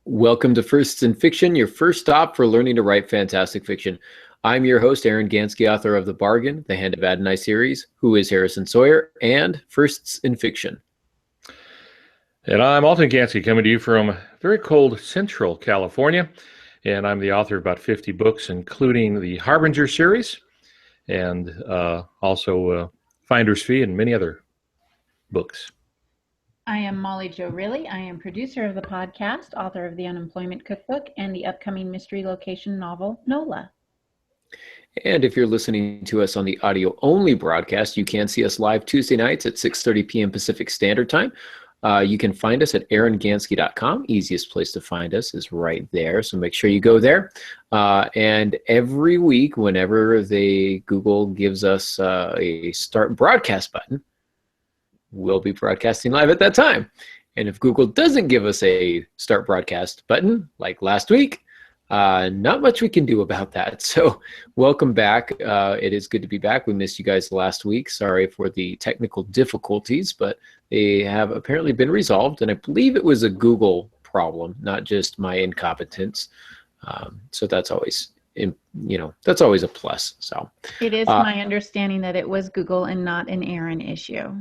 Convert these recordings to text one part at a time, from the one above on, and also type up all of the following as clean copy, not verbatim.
Welcome to Firsts in Fiction, your first stop for learning to write fantastic fiction. I'm your host, Aaron Gansky, author of The Bargain, The Hand of Adonai series, Who is Harrison Sawyer, and Firsts in Fiction. And I'm Alton Gansky, coming to you from very cold Central California. And I'm the author of about 50 books, including the Harbinger series and also Finder's Fee and many other books. I am Molly Jo Riley. I am producer of the podcast, author of the Unemployment Cookbook, and the upcoming mystery location novel, NOLA. And if you're listening to us on the audio-only broadcast, you can see us live Tuesday nights at 6:30 p.m. Pacific Standard Time. You can find us at aarongansky.com. Easiest place to find us is right there, so make sure you go there. And every week, whenever Google gives us a start broadcast button, we'll be broadcasting live at that time. And if Google doesn't give us a start broadcast button, like last week, not much we can do about that. So welcome back. It is good to be back. We missed you guys last week. Sorry for the technical difficulties, but they have apparently been resolved. And I believe it was a Google problem, not just my incompetence. So that's always, that's always a plus. So it is my understanding that it was Google and not an Aaron issue.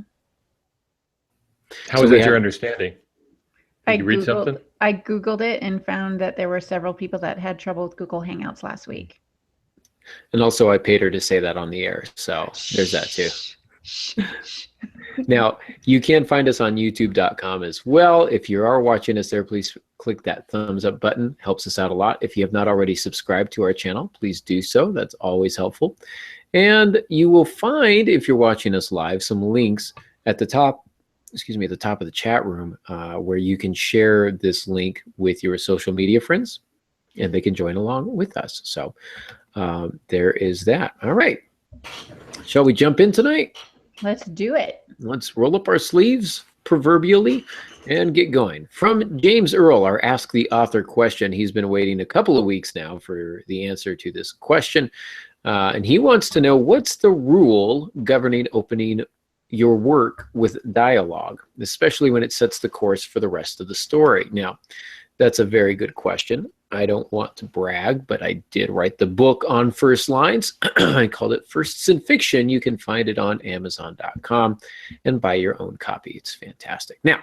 How is that your understanding? Did you read something? I Googled it and found that there were several people that had trouble with Google Hangouts last week. And also I paid her to say that on the air. So there's that too. Now, you can find us on youtube.com as well. If you are watching us there, please click that thumbs up button. Helps us out a lot. If you have not already subscribed to our channel, please do so. That's always helpful. And you will find, if you're watching us live, some links at the top at the top of the chat room where you can share this link with your social media friends and they can join along with us. So there is that. All right. Shall we jump in tonight? Let's do it. Let's roll up our sleeves proverbially and get going. From James Earl, our Ask the Author question. He's been waiting a couple of weeks now for the answer to this question. And he wants to know, what's the rule governing opening your work with dialogue, especially when it sets the course for the rest of the story? Now, that's a very good question. I don't want to brag, but I did write the book on first lines. I called it Firsts in Fiction. You can find it on Amazon.com and buy your own copy. It's fantastic. Now,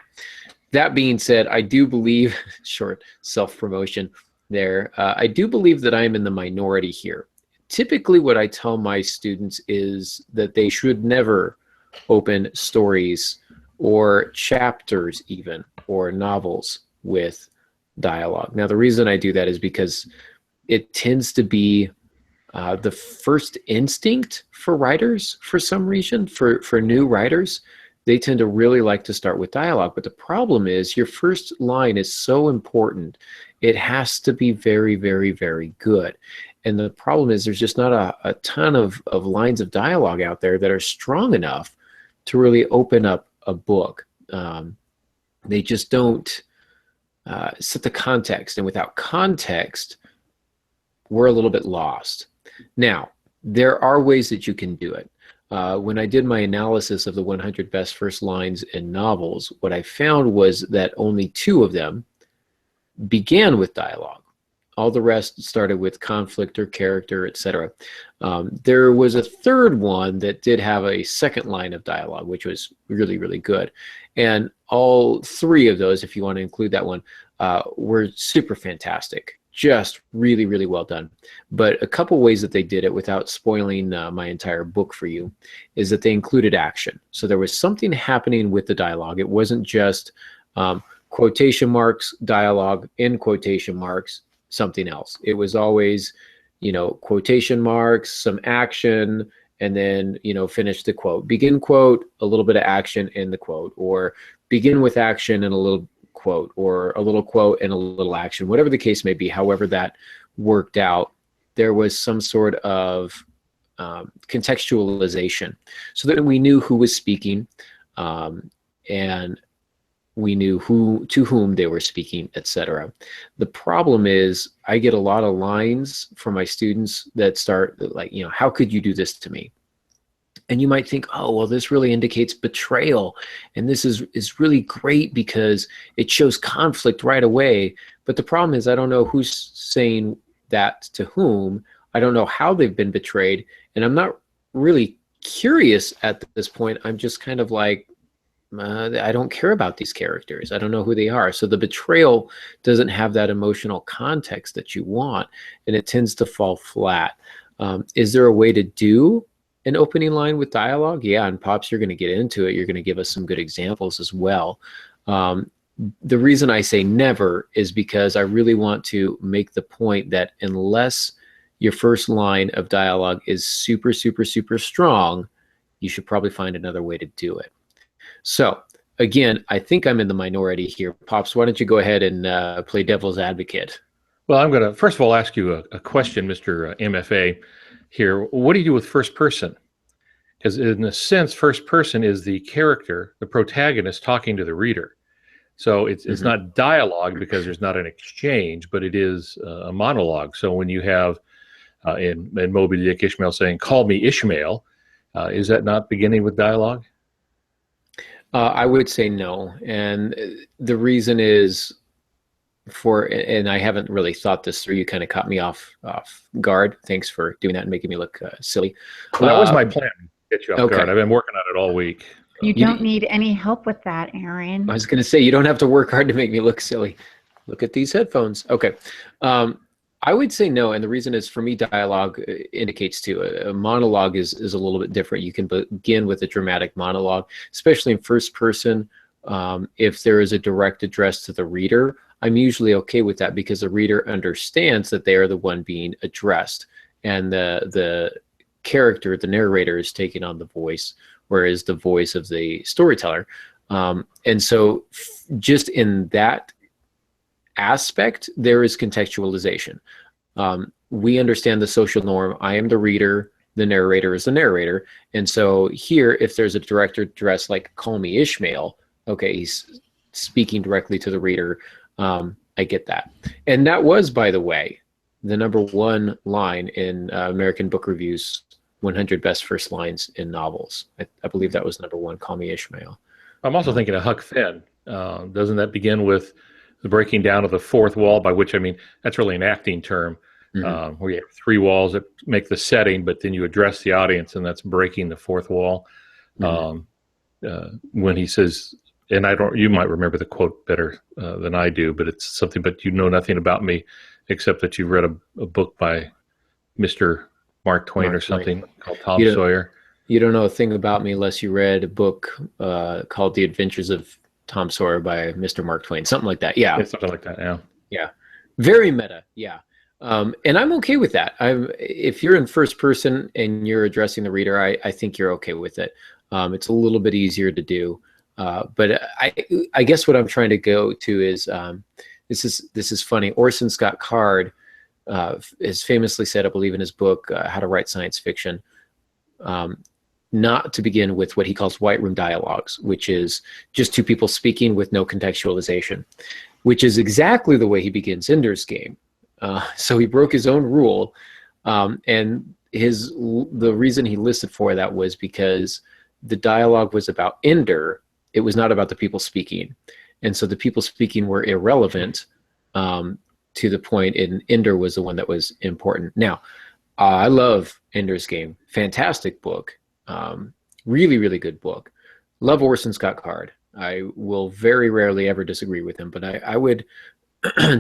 that being said, I do believe, short self-promotion there, I do believe that I am in the minority here. Typically, what I tell my students is that they should never open stories or chapters even or novels with dialogue. Now, the reason I do that is because it tends to be the first instinct for writers for some reason. For new writers, they tend to really like to start with dialogue. But the problem is your first line is so important. It has to be very, very, very good. And the problem is there's just not a ton of lines of dialogue out there that are strong enough to really open up a book. They just don't set the context, and without context, we're a little bit lost. Now, there are ways that you can do it. When I did my analysis of the 100 best first lines in novels, what I found was that only 2 of them began with dialogue. All the rest started with conflict or character, etc. There was a third one that did have a second line of dialogue, which was really, really good. And all 3 of those, if you want to include that one, were super fantastic. Just really, really well done. But a couple ways that they did it without spoiling my entire book for you is that they included action. So there was something happening with the dialogue. It wasn't just quotation marks, dialogue, in quotation marks, something else. It was always, quotation marks, some action, and then, finish the quote. Begin quote, a little bit of action in the quote, or begin with action and a little quote, or a little quote and a little action, whatever the case may be. However that worked out, there was some sort of contextualization so that we knew who was speaking, and we knew to whom they were speaking, etc. The problem is I get a lot of lines from my students that start like, how could you do this to me? And you might think, oh, well, this really indicates betrayal. And this is really great because it shows conflict right away. But the problem is I don't know who's saying that to whom. I don't know how they've been betrayed. And I'm not really curious at this point. I'm just kind of like, I don't care about these characters. I don't know who they are. So the betrayal doesn't have that emotional context that you want, and it tends to fall flat. Is there a way to do an opening line with dialogue? Yeah, and Pops, you're going to get into it. You're going to give us some good examples as well. The reason I say never is because I really want to make the point that unless your first line of dialogue is super, super, super strong, you should probably find another way to do it. So again, I think I'm in the minority here. Pops, why don't you go ahead and play devil's advocate? Well, I'm going to first of all ask you a question, Mr. MFA here. What do you do with first person? Because in a sense, first person is the character, the protagonist talking to the reader. So it's not dialogue because there's not an exchange, but it is a monologue. So when you have in Moby Dick Ishmael saying, "Call me Ishmael," is that not beginning with dialogue? I would say no. And the reason is and I haven't really thought this through. You kind of caught me off guard. Thanks for doing that and making me look silly. Well, that was my plan, to get you off guard. I've been working on it all week. You don't need any help with that, Aaron. I was going to say, you don't have to work hard to make me look silly. Look at these headphones. Okay. I would say no, and the reason is, for me, dialogue indicates too. A monologue is a little bit different. You can begin with a dramatic monologue, especially in first person. If there is a direct address to the reader, I'm usually okay with that because the reader understands that they are the one being addressed, and the character, the narrator, is taking on the voice, whereas the voice of the storyteller. And so just in that aspect, there is contextualization. We understand the social norm. I am the reader, the narrator is the narrator. And so here, if there's a direct address like "Call me Ishmael," okay, he's speaking directly to the reader. I get that. And that was, by the way, the #1 line in American Book Review's 100 Best First Lines in Novels. I believe that was #1, "Call me Ishmael." I'm also thinking of Huck Finn. Doesn't that begin with the breaking down of the fourth wall, by which I mean that's really an acting term, where you have 3 walls that make the setting, but then you address the audience, and that's breaking the fourth wall. When he says, and you might remember the quote better than I do, but it's something, "But you know nothing about me except that you've read a book by Mr. Mark Twain or something called Tom Sawyer. You don't know a thing about me unless you read a book called The Adventures of Tom Sawyer by Mr. Mark Twain," something like that. Yeah, something like that. Yeah, very meta. Yeah, and I'm okay with that. If you're in first person and you're addressing the reader, I think you're okay with it. It's a little bit easier to do, but I guess what I'm trying to go to is this is funny. Orson Scott Card has famously said, I believe in his book How to Write Science Fiction, not to begin with what he calls white room dialogues, which is just 2 people speaking with no contextualization, which is exactly the way he begins Ender's Game. So he broke his own rule, and the reason he listed for that was because the dialogue was about Ender. It was not about the people speaking, and so the people speaking were irrelevant to the point, and Ender was the one that was important. Now, I love Ender's Game. Fantastic book. Really, really good book. Love Orson Scott Card. I will very rarely ever disagree with him, but I would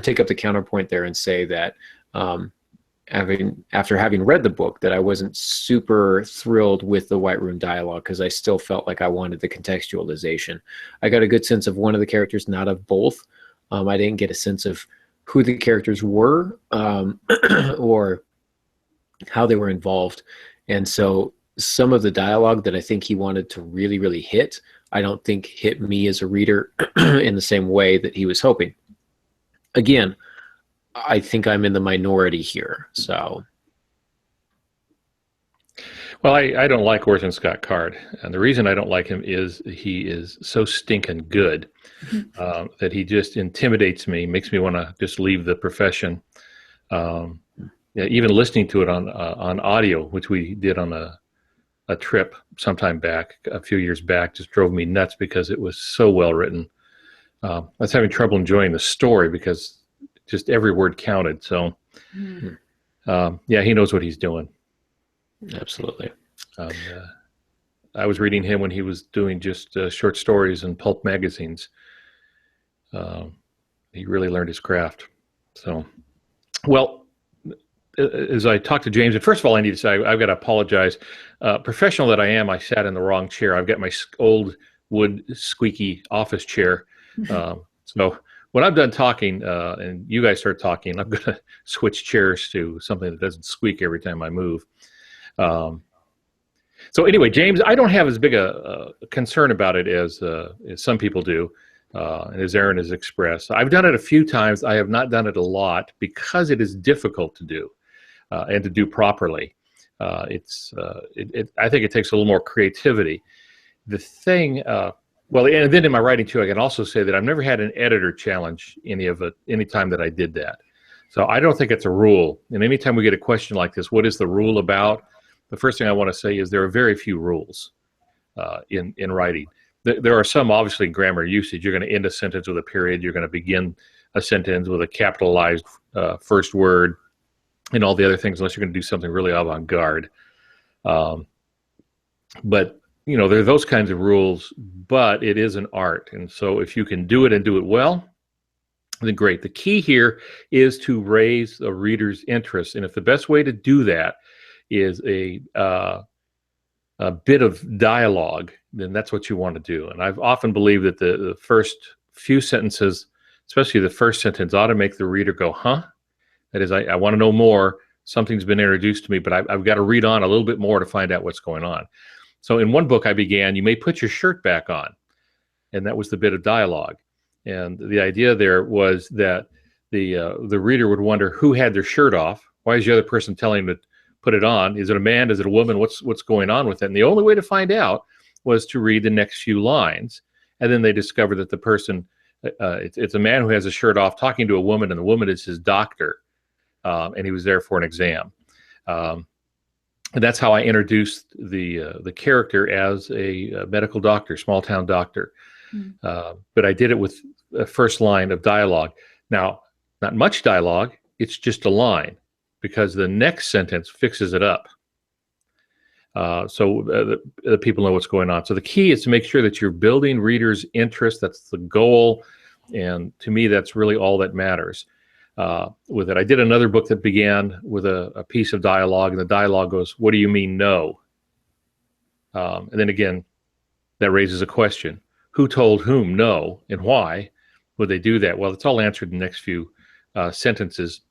take up the counterpoint there and say that after having read the book, that I wasn't super thrilled with the white room dialogue because I still felt like I wanted the contextualization. I got a good sense of one of the characters, not of both. I didn't get a sense of who the characters were or how they were involved. And so some of the dialogue that I think he wanted to really, really hit, I don't think hit me as a reader in the same way that he was hoping. Again, I think I'm in the minority here. So, well, I don't like Orson Scott Card, and the reason I don't like him is he is so stinking good that he just intimidates me, makes me want to just leave the profession. Yeah, even listening to it on audio, which we did on a trip sometime back, a few years back, just drove me nuts because it was so well written. I was having trouble enjoying the story because just every word counted. So, yeah, he knows what he's doing. Absolutely. I was reading him when he was doing just short stories in pulp magazines. He really learned his craft. So, well, as I talked to James, and first of all, I need to say I've got to apologize. Professional that I am, I sat in the wrong chair. I've got my old wood squeaky office chair. So when I'm done talking and you guys start talking, I'm going to switch chairs to something that doesn't squeak every time I move. So anyway, James, I don't have as big a concern about it as some people do, and as Aaron has expressed. I've done it a few times. I have not done it a lot because it is difficult to do and to do properly. I think it takes a little more creativity. The thing, well, and then in my writing too, I can also say that I've never had an editor challenge any time that I did that. So I don't think it's a rule. And anytime we get a question like this, what is the rule about? The first thing I want to say is there are very few rules in writing. There are some, obviously, in grammar usage. You're going to end a sentence with a period. You're going to begin a sentence with a capitalized first word and all the other things, unless you're going to do something really avant-garde. But, you know, there are those kinds of rules, but it is an art. And so if you can do it and do it well, then great. The key here is to raise a reader's interest. And if the best way to do that is a bit of dialogue, then that's what you want to do. And I've often believed that the first few sentences, especially the first sentence, ought to make the reader go, huh? That is, I want to know more. Something's been introduced to me, but I've got to read on a little bit more to find out what's going on. So in one book I began, you may put your shirt back on. And that was the bit of dialogue. And the idea there was that the reader would wonder who had their shirt off. Why is the other person telling them to put it on? Is it a man? Is it a woman? What's going on with it? And the only way to find out was to read the next few lines. And then they discover that the person, it's a man who has a shirt off talking to a woman, and the woman is his doctor. And he was there for an exam. And that's how I introduced the character as a medical doctor, small town doctor. But I did it with a first line of dialogue. Now, not much dialogue, it's just a line, because the next sentence fixes it up. So the people know what's going on. So the key is to make sure that you're building readers' interest. That's the goal. And to me, that's really all that matters with it. I did another book that began with a piece of dialogue, and the dialogue goes, "What do you mean, no?" And then again, that raises a question. Who told whom no, and why would they do that? Well, it's all answered in the next few sentences,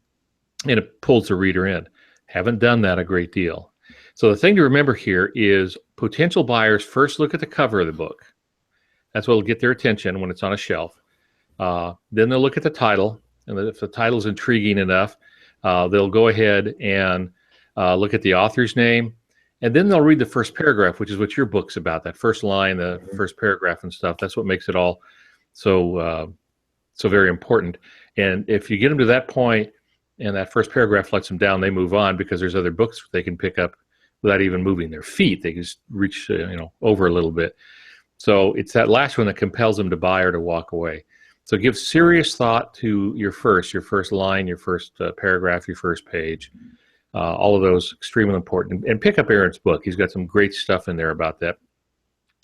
and it pulls the reader in. Haven't done that a great deal. So the thing to remember here is potential buyers first look at the cover of the book. That's what will get their attention when it's on a shelf. Then they'll look at the title, and if the title's intriguing enough, they'll go ahead and look at the author's name, and then they'll read the first paragraph, which is what your book's about, that first line, the first paragraph and stuff. That's what makes it all so very important. And if you get them to that point and that first paragraph lets them down, they move on because there's other books they can pick up without even moving their feet. They just reach over a little bit. So it's that last one that compels them to buy or to walk away. So give serious thought to your first line, your first paragraph, your first page. All of those extremely important. And pick up Aaron's book. He's got some great stuff in there about that.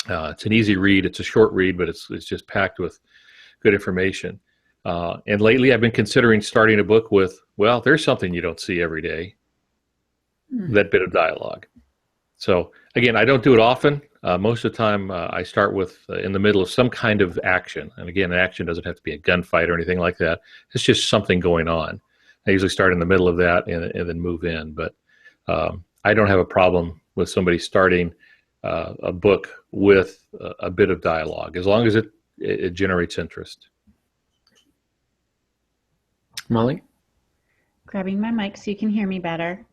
It's an easy read. It's a short read, but it's just packed with good information. And lately I've been considering starting a book with, well, there's something you don't see every day. That bit of dialogue. So again, I don't do it often. Most of the time I start with in the middle of some kind of action. And again, action doesn't have to be a gunfight or anything like that. It's just something going on. I usually start in the middle of that and then move in. But I don't have a problem with somebody starting a book with a bit of dialogue, as long as it generates interest. Molly? Grabbing my mic so you can hear me better.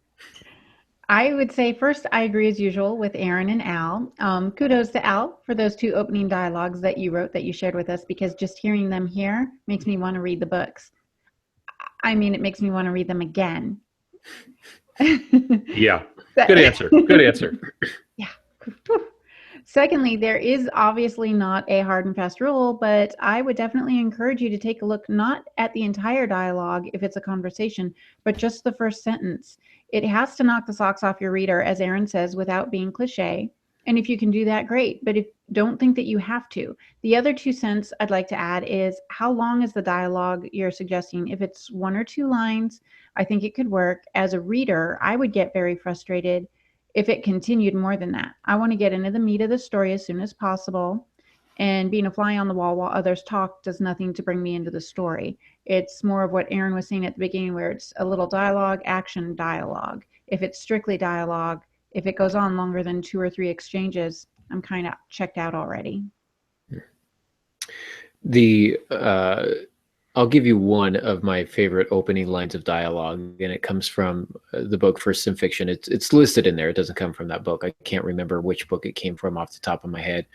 I would say first, I agree as usual with Aaron and Al. Kudos to Al for those 2 opening dialogues that you wrote, that you shared with us, because just hearing them here makes me want to read the books. I mean, it makes me want to read them again. Yeah, good answer. Good answer. Yeah. Secondly, there is obviously not a hard and fast rule, but I would definitely encourage you to take a look not at the entire dialogue if it's a conversation, but just the first sentence. It has to knock the socks off your reader, as Aaron says, without being cliche. And if you can do that, great. But don't think that you have to. The other 2 cents I'd like to add is how long is the dialogue you're suggesting? If it's 1 or 2 lines, I think it could work. As a reader, I would get very frustrated if it continued more than that. I want to get into the meat of the story as soon as possible. And being a fly on the wall while others talk does nothing to bring me into the story. It's more of what Aaron was saying at the beginning, where it's a little dialogue, action, dialogue. If it's strictly dialogue, if it goes on longer than 2 or 3 exchanges, I'm kind of checked out already. I'll give you one of my favorite opening lines of dialogue, and it comes from the book First Sim Fiction. It's listed in there. It doesn't come from that book. I can't remember which book it came from off the top of my head,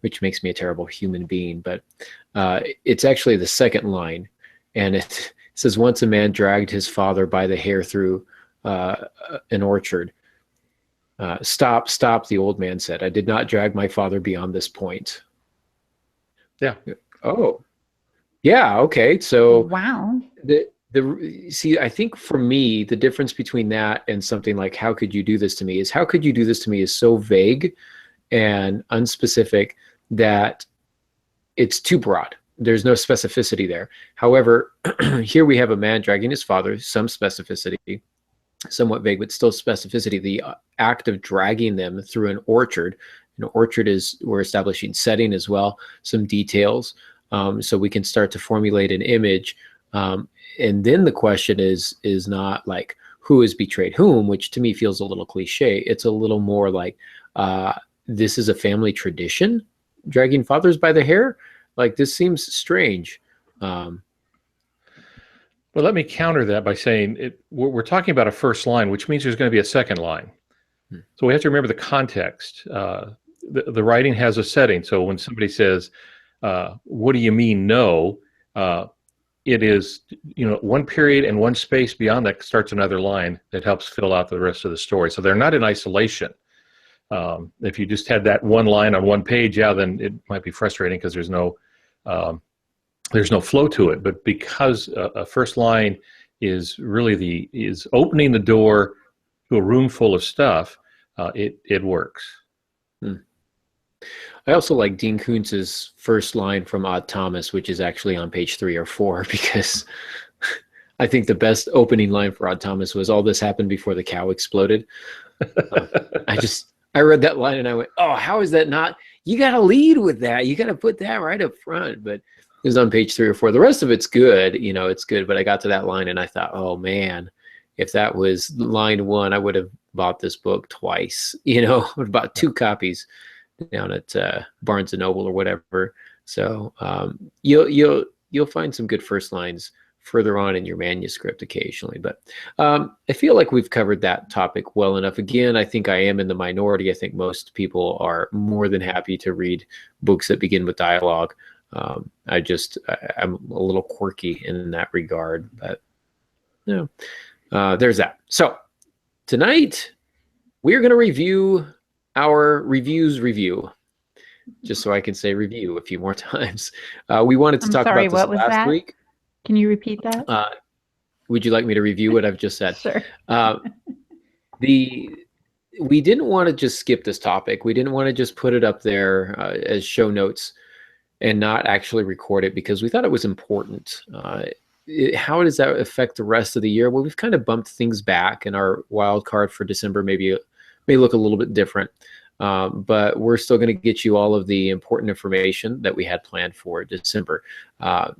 which makes me a terrible human being. But it's actually the second line, and it says, "Once a man dragged his father by the hair through an orchard. Stop, stop," the old man said. "I did not drag my father beyond this point." Yeah. Oh. Yeah. Okay. So wow. See, I think for me, the difference between that and something like "how could you do this to me" is "how could you do this to me" is so vague and unspecific that it's too broad. There's no specificity there. However, here we have a man dragging his father, some specificity, somewhat vague, but still specificity. The act of dragging them through an orchard. An orchard is, we're establishing setting as well, some details. So we can start to formulate an image. And then the question is not like who has betrayed whom, which to me feels a little cliche. It's a little more like this is a family tradition, dragging fathers by the hair. Like, this seems strange. Well, let me counter that by saying we're talking about a first line, which means there's going to be a second line. So we have to remember the context. The writing has a setting. So when somebody says, "What do you mean no?" It is, one period and one space beyond that starts another line that helps fill out the rest of the story. So they're not in isolation. If you just had that one line on one page, then it might be frustrating because there's no flow to it. But because a first line is really is opening the door to a room full of stuff, it works. I also like Dean Koontz's first line from Odd Thomas, which is actually on page 3 or 4, because I think the best opening line for Odd Thomas was, "All this happened before the cow exploded." I read that line and I went, "Oh, how is that not? You got to lead with that. You got to put that right up front." But it was on page 3 or 4. The rest of it's good. It's good. But I got to that line and I thought, oh man, if that was line 1, I would have bought this book twice. I would have bought 2 copies down at Barnes and Noble or whatever. So you'll find some good first lines further on in your manuscript occasionally. But I feel like we've covered that topic well enough. Again, I think I am in the minority. I think most people are more than happy to read books that begin with dialogue. I'm a little quirky in that regard, but there's that. So tonight we're going to review our reviews review, just so I can say review a few more times. We wanted to talk about this last week. Can you repeat that? Would you like me to review what I've just said? Sure. We didn't want to just skip this topic. We didn't want to just put it up there as show notes and not actually record it, because we thought it was important. How does that affect the rest of the year? Well, we've kind of bumped things back, and our wild card for December may look a little bit different. But we're still going to get you all of the important information that we had planned for December,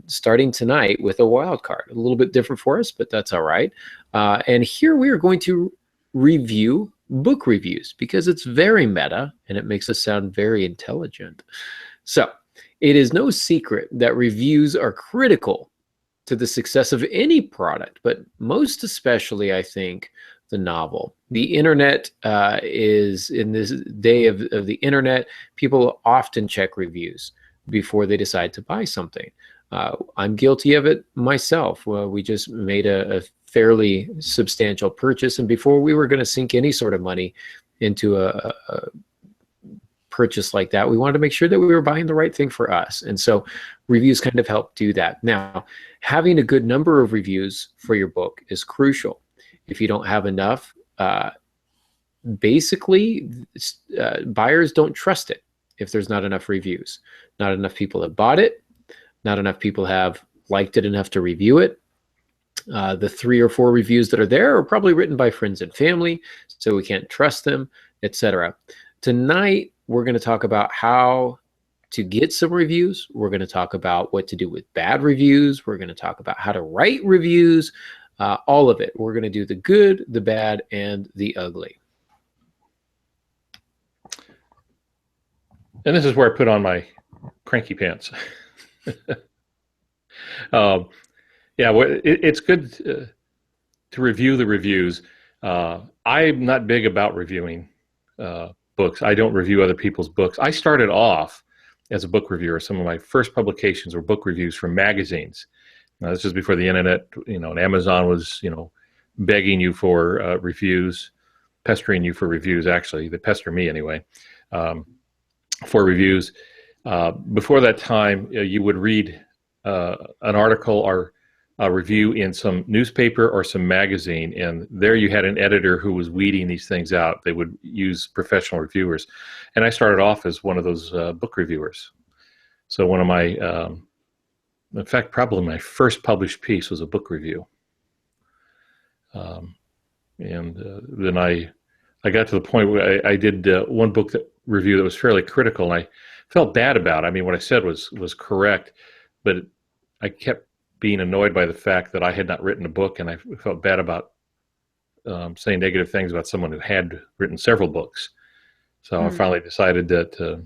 starting tonight with a wild card. A little bit different for us, but that's all right. And here we are going to review book reviews, because it's very meta and it makes us sound very intelligent. So it is no secret that reviews are critical to the success of any product, but most especially, I think, the novel. The internet is, in this day of the internet, people often check reviews before they decide to buy something. I'm guilty of it myself. Well, we just made a fairly substantial purchase, and before we were going to sink any sort of money into purchase like that, we wanted to make sure that we were buying the right thing for us. And so reviews kind of help do that. Now, having a good number of reviews for your book is crucial. If you don't have enough, basically, buyers don't trust it if there's not enough reviews. Not enough people have bought it. Not enough people have liked it enough to review it. The 3 or 4 reviews that are there are probably written by friends and family, so we can't trust them, etc. Tonight, we're going to talk about how to get some reviews. We're going to talk about what to do with bad reviews. We're going to talk about how to write reviews, all of it. We're going to do the good, the bad, and the ugly. And this is where I put on my cranky pants. Yeah, well, it's good to review the reviews. I'm not big about reviewing books. I don't review other people's books. I started off as a book reviewer. Some of my first publications were book reviews from magazines. Now, this is before the internet, and Amazon was, begging you for reviews, pestering you for reviews, actually. They pester me anyway, for reviews. Before that time, you would read an article or a review in some newspaper or some magazine, and there you had an editor who was weeding these things out. They would use professional reviewers, and I started off as one of those book reviewers. So one of my, in fact, probably my first published piece was a book review. And then I got to the point where I did one book review that was fairly critical, and I felt bad about it. I mean, what I said was correct, but I kept being annoyed by the fact that I had not written a book, and I felt bad about saying negative things about someone who had written several books. So I finally decided that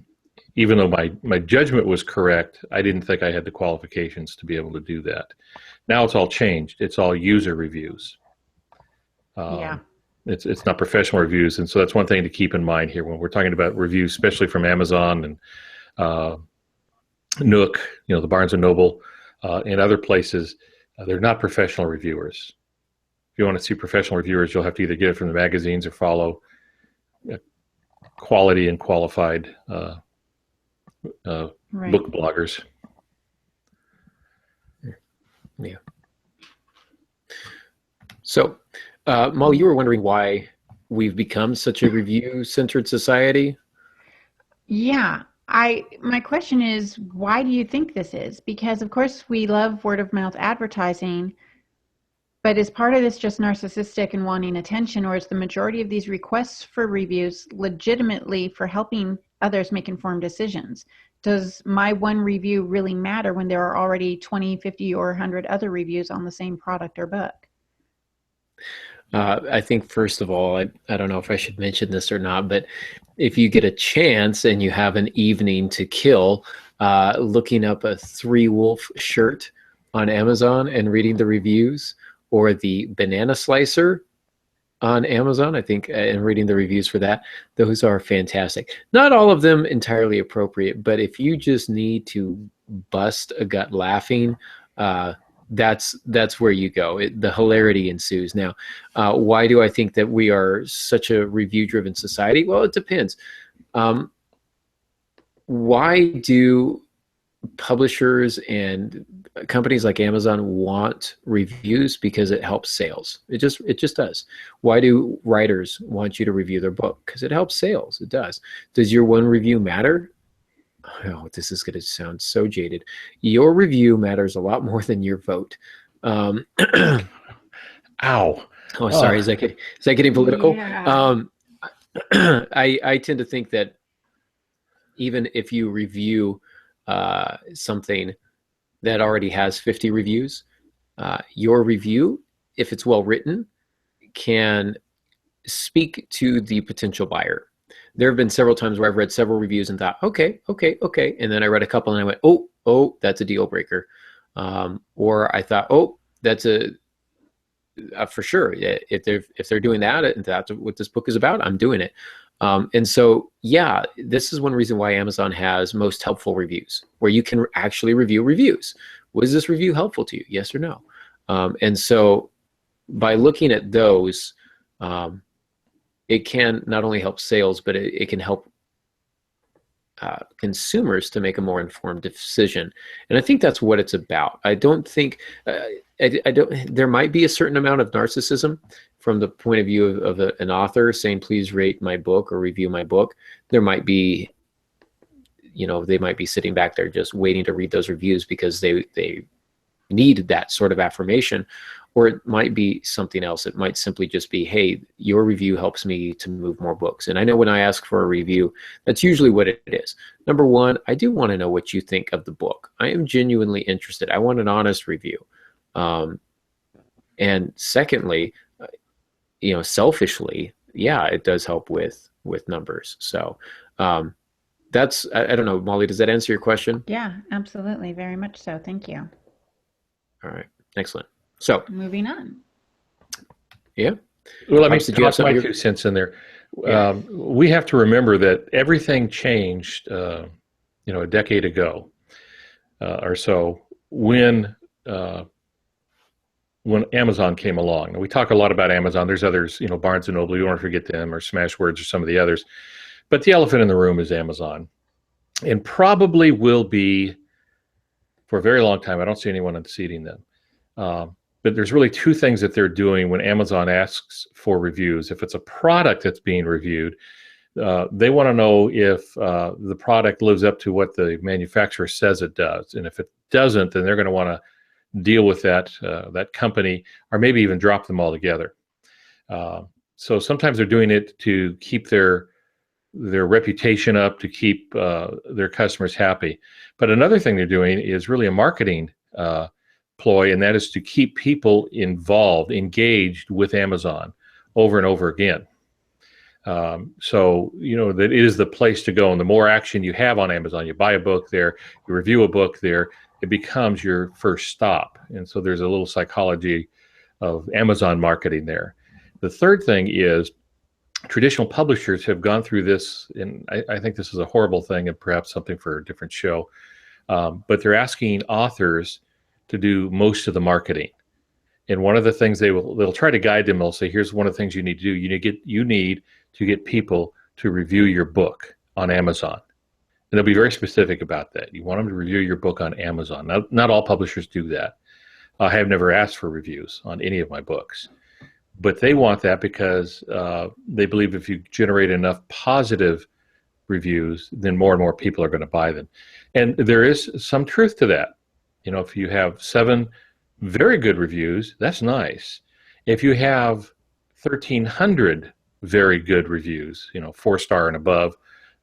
even though my judgment was correct, I didn't think I had the qualifications to be able to do that. Now it's all changed. It's all user reviews. Yeah. It's not professional reviews, and so that's one thing to keep in mind here when we're talking about reviews, especially from Amazon and Nook, the Barnes and Noble, and other places. They're not professional reviewers. If you want to see professional reviewers, you'll have to either get it from the magazines or follow quality and qualified Right. book bloggers. Yeah. So, Molly, you were wondering why we've become such a review-centered society? Yeah. My question is, why do you think this is? Because of course we love word of mouth advertising, but is part of this just narcissistic and wanting attention, or is the majority of these requests for reviews legitimately for helping others make informed decisions? Does my one review really matter when there are already 20, 50, or 100 other reviews on the same product or book? I think, first of all, I don't know if I should mention this or not, but if you get a chance and you have an evening to kill, looking up a Three Wolf shirt on Amazon and reading the reviews, or the banana slicer on Amazon, I think, and reading the reviews for that, those are fantastic. Not all of them entirely appropriate, but if you just need to bust a gut laughing, that's where you go. The hilarity ensues. Now, why do I think that we are such a review-driven society? Well, it depends. Why do publishers and companies like Amazon want reviews? Because it helps sales. It just does. Why do writers want you to review their book? Because it helps sales. It does. Does your one review matter? Oh, this is going to sound so jaded. Your review matters a lot more than your vote. Ow. Oh, sorry. Is that getting political? Yeah. I tend to think that even if you review something that already has 50 reviews, your review, if it's well written, can speak to the potential buyer. There have been several times where I've read several reviews and thought, okay. And then I read a couple and I went, oh, that's a deal breaker. Or I thought, oh, that's for sure. If they're doing that, and that's what this book is about, I'm doing it. And so, yeah, this is one reason why Amazon has most helpful reviews, where you can actually review reviews. Was this review helpful to you? Yes or no? And so by looking at those, it can not only help sales, but it can help consumers to make a more informed decision. And I think that's what it's about. I don't think, I don't, there might be a certain amount of narcissism from the point of view of an author saying, please rate my book or review my book. There might be, they might be sitting back there just waiting to read those reviews because they need that sort of affirmation. Or it might be something else. It might simply just be, hey, your review helps me to move more books. And I know when I ask for a review, that's usually what it is. Number one, I do want to know what you think of the book. I am genuinely interested. I want an honest review. And secondly, selfishly, yeah, it does help with numbers. So that's, I don't know, Molly, does that answer your question? Yeah, absolutely. Very much so. Thank you. All right. Excellent. So moving on. Yeah. Well, let me toss my 2 cents in there. Yeah. We have to remember that everything changed, a decade ago or so when Amazon came along. And we talk a lot about Amazon. There's others, Barnes & Noble, you don't want to forget them, or Smashwords or some of the others. But the elephant in the room is Amazon. And probably will be for a very long time. I don't see anyone unseating them. But there's really 2 things that they're doing when Amazon asks for reviews. If it's a product that's being reviewed, they want to know if the product lives up to what the manufacturer says it does. And if it doesn't, then they're going to want to deal with that company, or maybe even drop them altogether. So sometimes they're doing it to keep their reputation up, to keep their customers happy. But another thing they're doing is really a marketing ploy, and that is to keep people involved, engaged with Amazon over and over again. So, that it is the place to go. And the more action you have on Amazon, you buy a book there, you review a book there, it becomes your first stop. And so there's a little psychology of Amazon marketing there. The third thing is traditional publishers have gone through this, and I think this is a horrible thing and perhaps something for a different show, but they're asking authors to do most of the marketing. And one of the things they'll try to guide them. They'll say, here's one of the things you need to do. You need to get people to review your book on Amazon. And they'll be very specific about that. You want them to review your book on Amazon. Not all publishers do that. I have never asked for reviews on any of my books. But they want that because they believe if you generate enough positive reviews, then more and more people are going to buy them. And there is some truth to that. If you have 7 very good reviews, that's nice. If you have 1,300 very good reviews, 4-star and above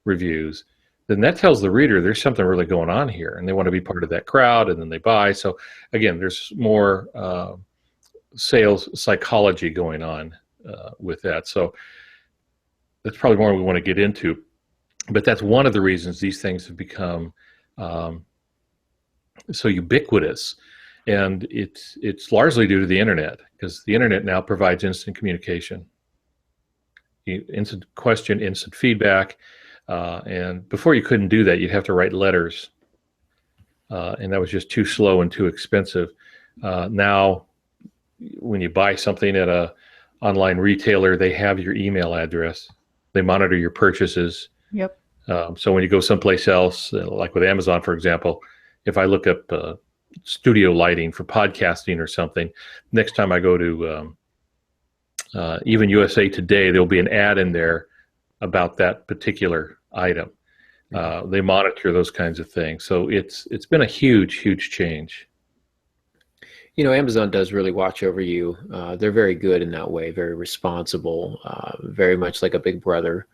reviews, then that tells the reader there's something really going on here, and they want to be part of that crowd, and then they buy. So again, there's more sales psychology going on with that. So that's probably more we want to get into. But that's one of the reasons these things have become so ubiquitous, and it's largely due to the internet, because the internet now provides instant communication, instant question, instant feedback, and before you couldn't do that, you'd have to write letters, and that was just too slow and too expensive. Now, when you buy something at a online retailer, they have your email address, they monitor your purchases. Yep. So when you go someplace else, like with Amazon, for example, if I look up studio lighting for podcasting or something, next time I go to even USA Today, there'll be an ad in there about that particular item. They monitor those kinds of things. So it's been a huge, huge change. Amazon does really watch over you. They're very good in that way, very responsible, very much like a big brother.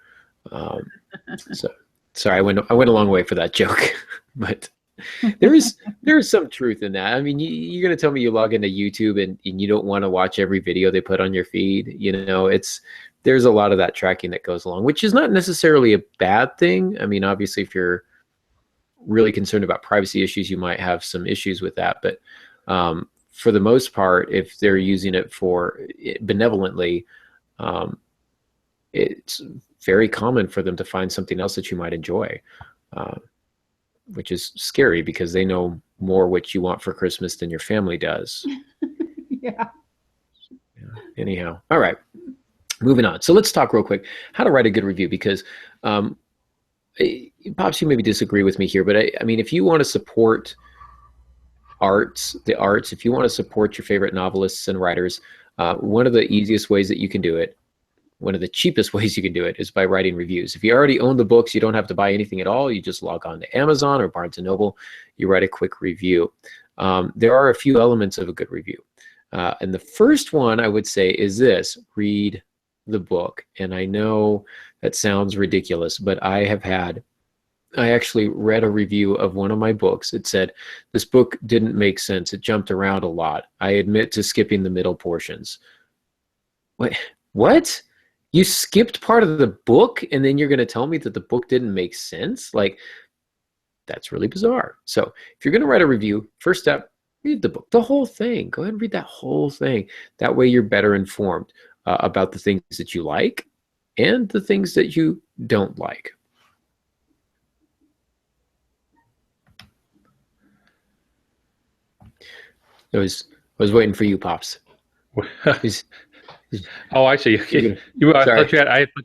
So sorry, I went a long way for that joke, but there is some truth in that. I mean, you're going to tell me you log into YouTube and you don't want to watch every video they put on your feed. There's a lot of that tracking that goes along, which is not necessarily a bad thing. I mean, obviously, if you're really concerned about privacy issues, you might have some issues with that. But for the most part, if they're using it for benevolently, it's very common for them to find something else that you might enjoy, which is scary because they know more what you want for Christmas than your family does. Yeah. Anyhow, all right, moving on. So let's talk real quick how to write a good review, because Pops, you maybe disagree with me here, but I mean, if you want to support the arts, if you want to support your favorite novelists and writers, one of the easiest ways that you can do it, one of the cheapest ways you can do it, is by writing reviews. If you already own the books, you don't have to buy anything at all. You just log on to Amazon or Barnes & Noble, you write a quick review. There are a few elements of a good review. And the first one I would say is this: read the book. And I know that sounds ridiculous, but I actually read a review of one of my books. It said, this book didn't make sense. It jumped around a lot. I admit to skipping the middle portions. Wait, what? You skipped part of the book and then you're going to tell me that the book didn't make sense? Like, that's really bizarre. So if you're going to write a review, first step, read the book, the whole thing. Go ahead and read that whole thing. That way you're better informed about the things that you like and the things that you don't like. I was waiting for you, Pops. Oh, I see. I thought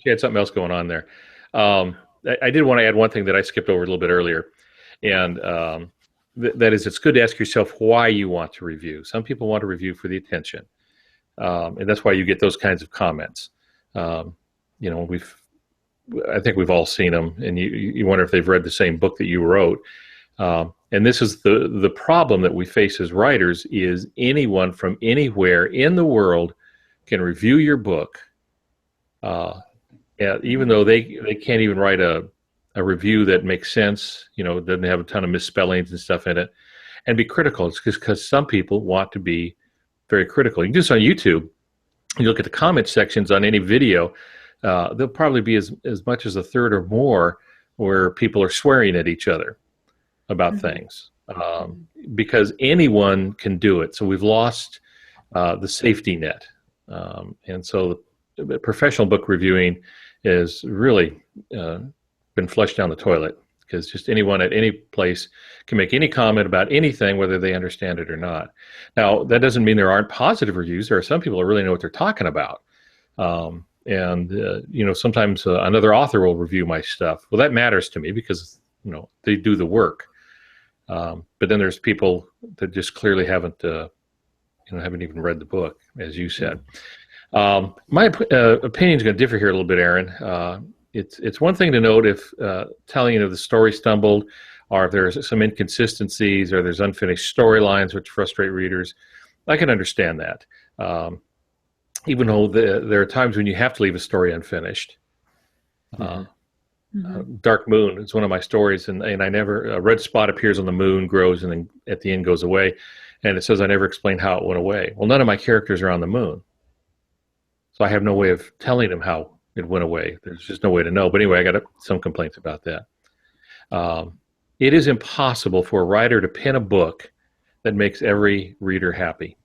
you had something else going on there. I did want to add one thing that I skipped over a little bit earlier, and that is, it's good to ask yourself why you want to review. Some people want to review for the attention, and that's why you get those kinds of comments. I think we've all seen them, and you wonder if they've read the same book that you wrote. And this is the problem that we face as writers: is anyone from anywhere in the world can review your book, even though they can't even write a review that makes sense, doesn't have a ton of misspellings and stuff in it, and be critical. It's because some people want to be very critical. You can do this on YouTube. You look at the comment sections on any video, there'll probably be as much as a third or more where people are swearing at each other about things, because anyone can do it. So we've lost the safety net. And so the professional book reviewing is really been flushed down the toilet, because just anyone at any place can make any comment about anything, whether they understand it or not. Now, that doesn't mean there aren't positive reviews. There are some people who really know what they're talking about. Sometimes another author will review my stuff. Well, that matters to me because, they do the work. But then there's people that just clearly haven't even read the book, as you said. My opinion is going to differ here a little bit, Aaron. It's one thing to note if telling the story stumbled, or if there's some inconsistencies, or there's unfinished storylines which frustrate readers. I can understand that, even though there are times when you have to leave a story unfinished. Dark Moon is one of my stories, and I never, a red spot appears on the moon, grows, and then at the end goes away. And it says I never explained how it went away. Well, none of my characters are on the moon, so I have no way of telling them how it went away. There's just no way to know. But anyway, I got some complaints about that. It is impossible for a writer to pen a book that makes every reader happy.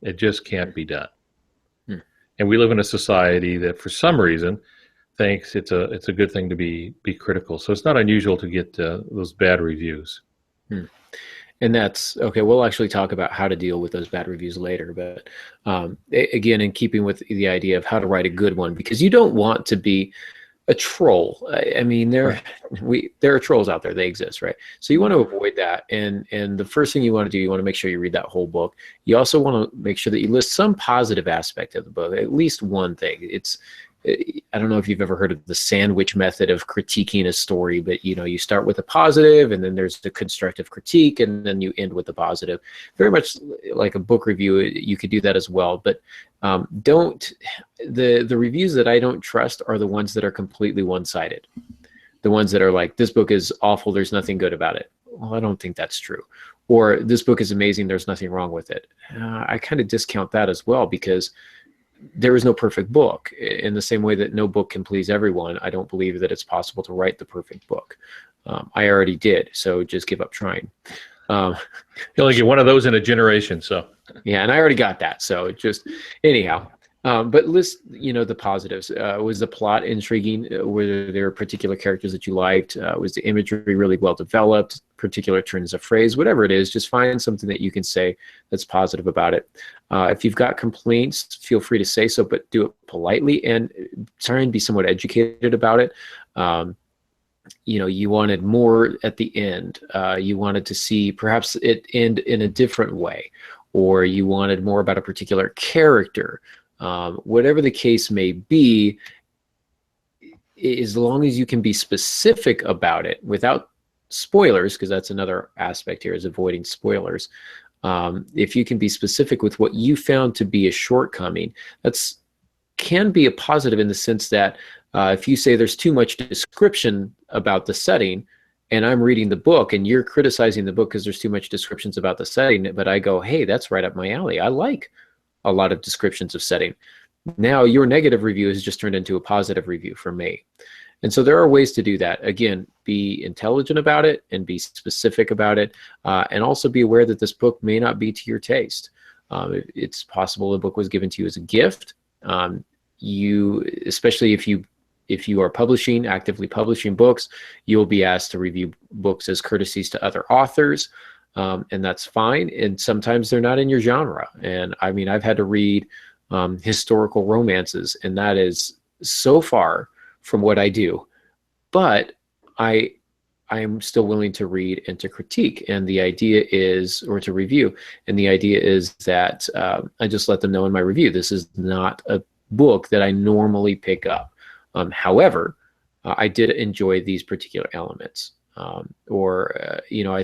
It just can't be done. And we live in a society that, for some reason, thinks it's a good thing to be critical. So it's not unusual to get those bad reviews. And that's okay. We'll actually talk about how to deal with those bad reviews later. But again, in keeping with the idea of how to write a good one, because you don't want to be a troll. I mean, there are trolls out there. They exist, right? So you want to avoid that. And the first thing you want to do, you want to make sure you read that whole book. You also want to make sure that you list some positive aspect of the book, at least one thing. I don't know if you've ever heard of the sandwich method of critiquing a story, but you start with a positive, and then there's the constructive critique, and then you end with the positive. Very much like a book review, you could do that as well. But the reviews that I don't trust are the ones that are completely one-sided. The ones that are like, this book is awful, there's nothing good about it. Well, I don't think that's true. Or this book is amazing, there's nothing wrong with it. I kind of discount that as well, because there is no perfect book. In the same way that no book can please everyone, I don't believe that it's possible to write the perfect book. I already did, so just give up trying. You only get one of those in a generation, so. Yeah, and I already got that, so just anyhow. But list, the positives. Was the plot intriguing? Were there particular characters that you liked? Was the imagery really well developed? Particular turns of phrase? Whatever it is, just find something that you can say that's positive about it. If you've got complaints, feel free to say so, but do it politely and try and be somewhat educated about it. you wanted more at the end. You wanted to see perhaps it end in a different way, or you wanted more about a particular character. Whatever the case may be, as long as you can be specific about it without spoilers, because that's another aspect here, is avoiding spoilers. If you can be specific with what you found to be a shortcoming, that's can be a positive in the sense that if you say there's too much description about the setting, and I'm reading the book and you're criticizing the book because there's too much descriptions about the setting, but I go, hey, that's right up my alley. I like a lot of descriptions of setting. Now your negative review has just turned into a positive review for me. And so there are ways to do that. Again, be intelligent about it and be specific about it, and also be aware that this book may not be to your taste. It's possible the book was given to you as a gift. Especially if you are actively publishing books, you'll be asked to review books as courtesies to other authors, and that's fine. And sometimes they're not in your genre. And I mean, I've had to read historical romances, and that is so far from what I do, but I am still willing to read and to critique. And the idea is, or to review, and the idea is that I just let them know in my review, this is not a book that I normally pick up. However, I did enjoy these particular elements. I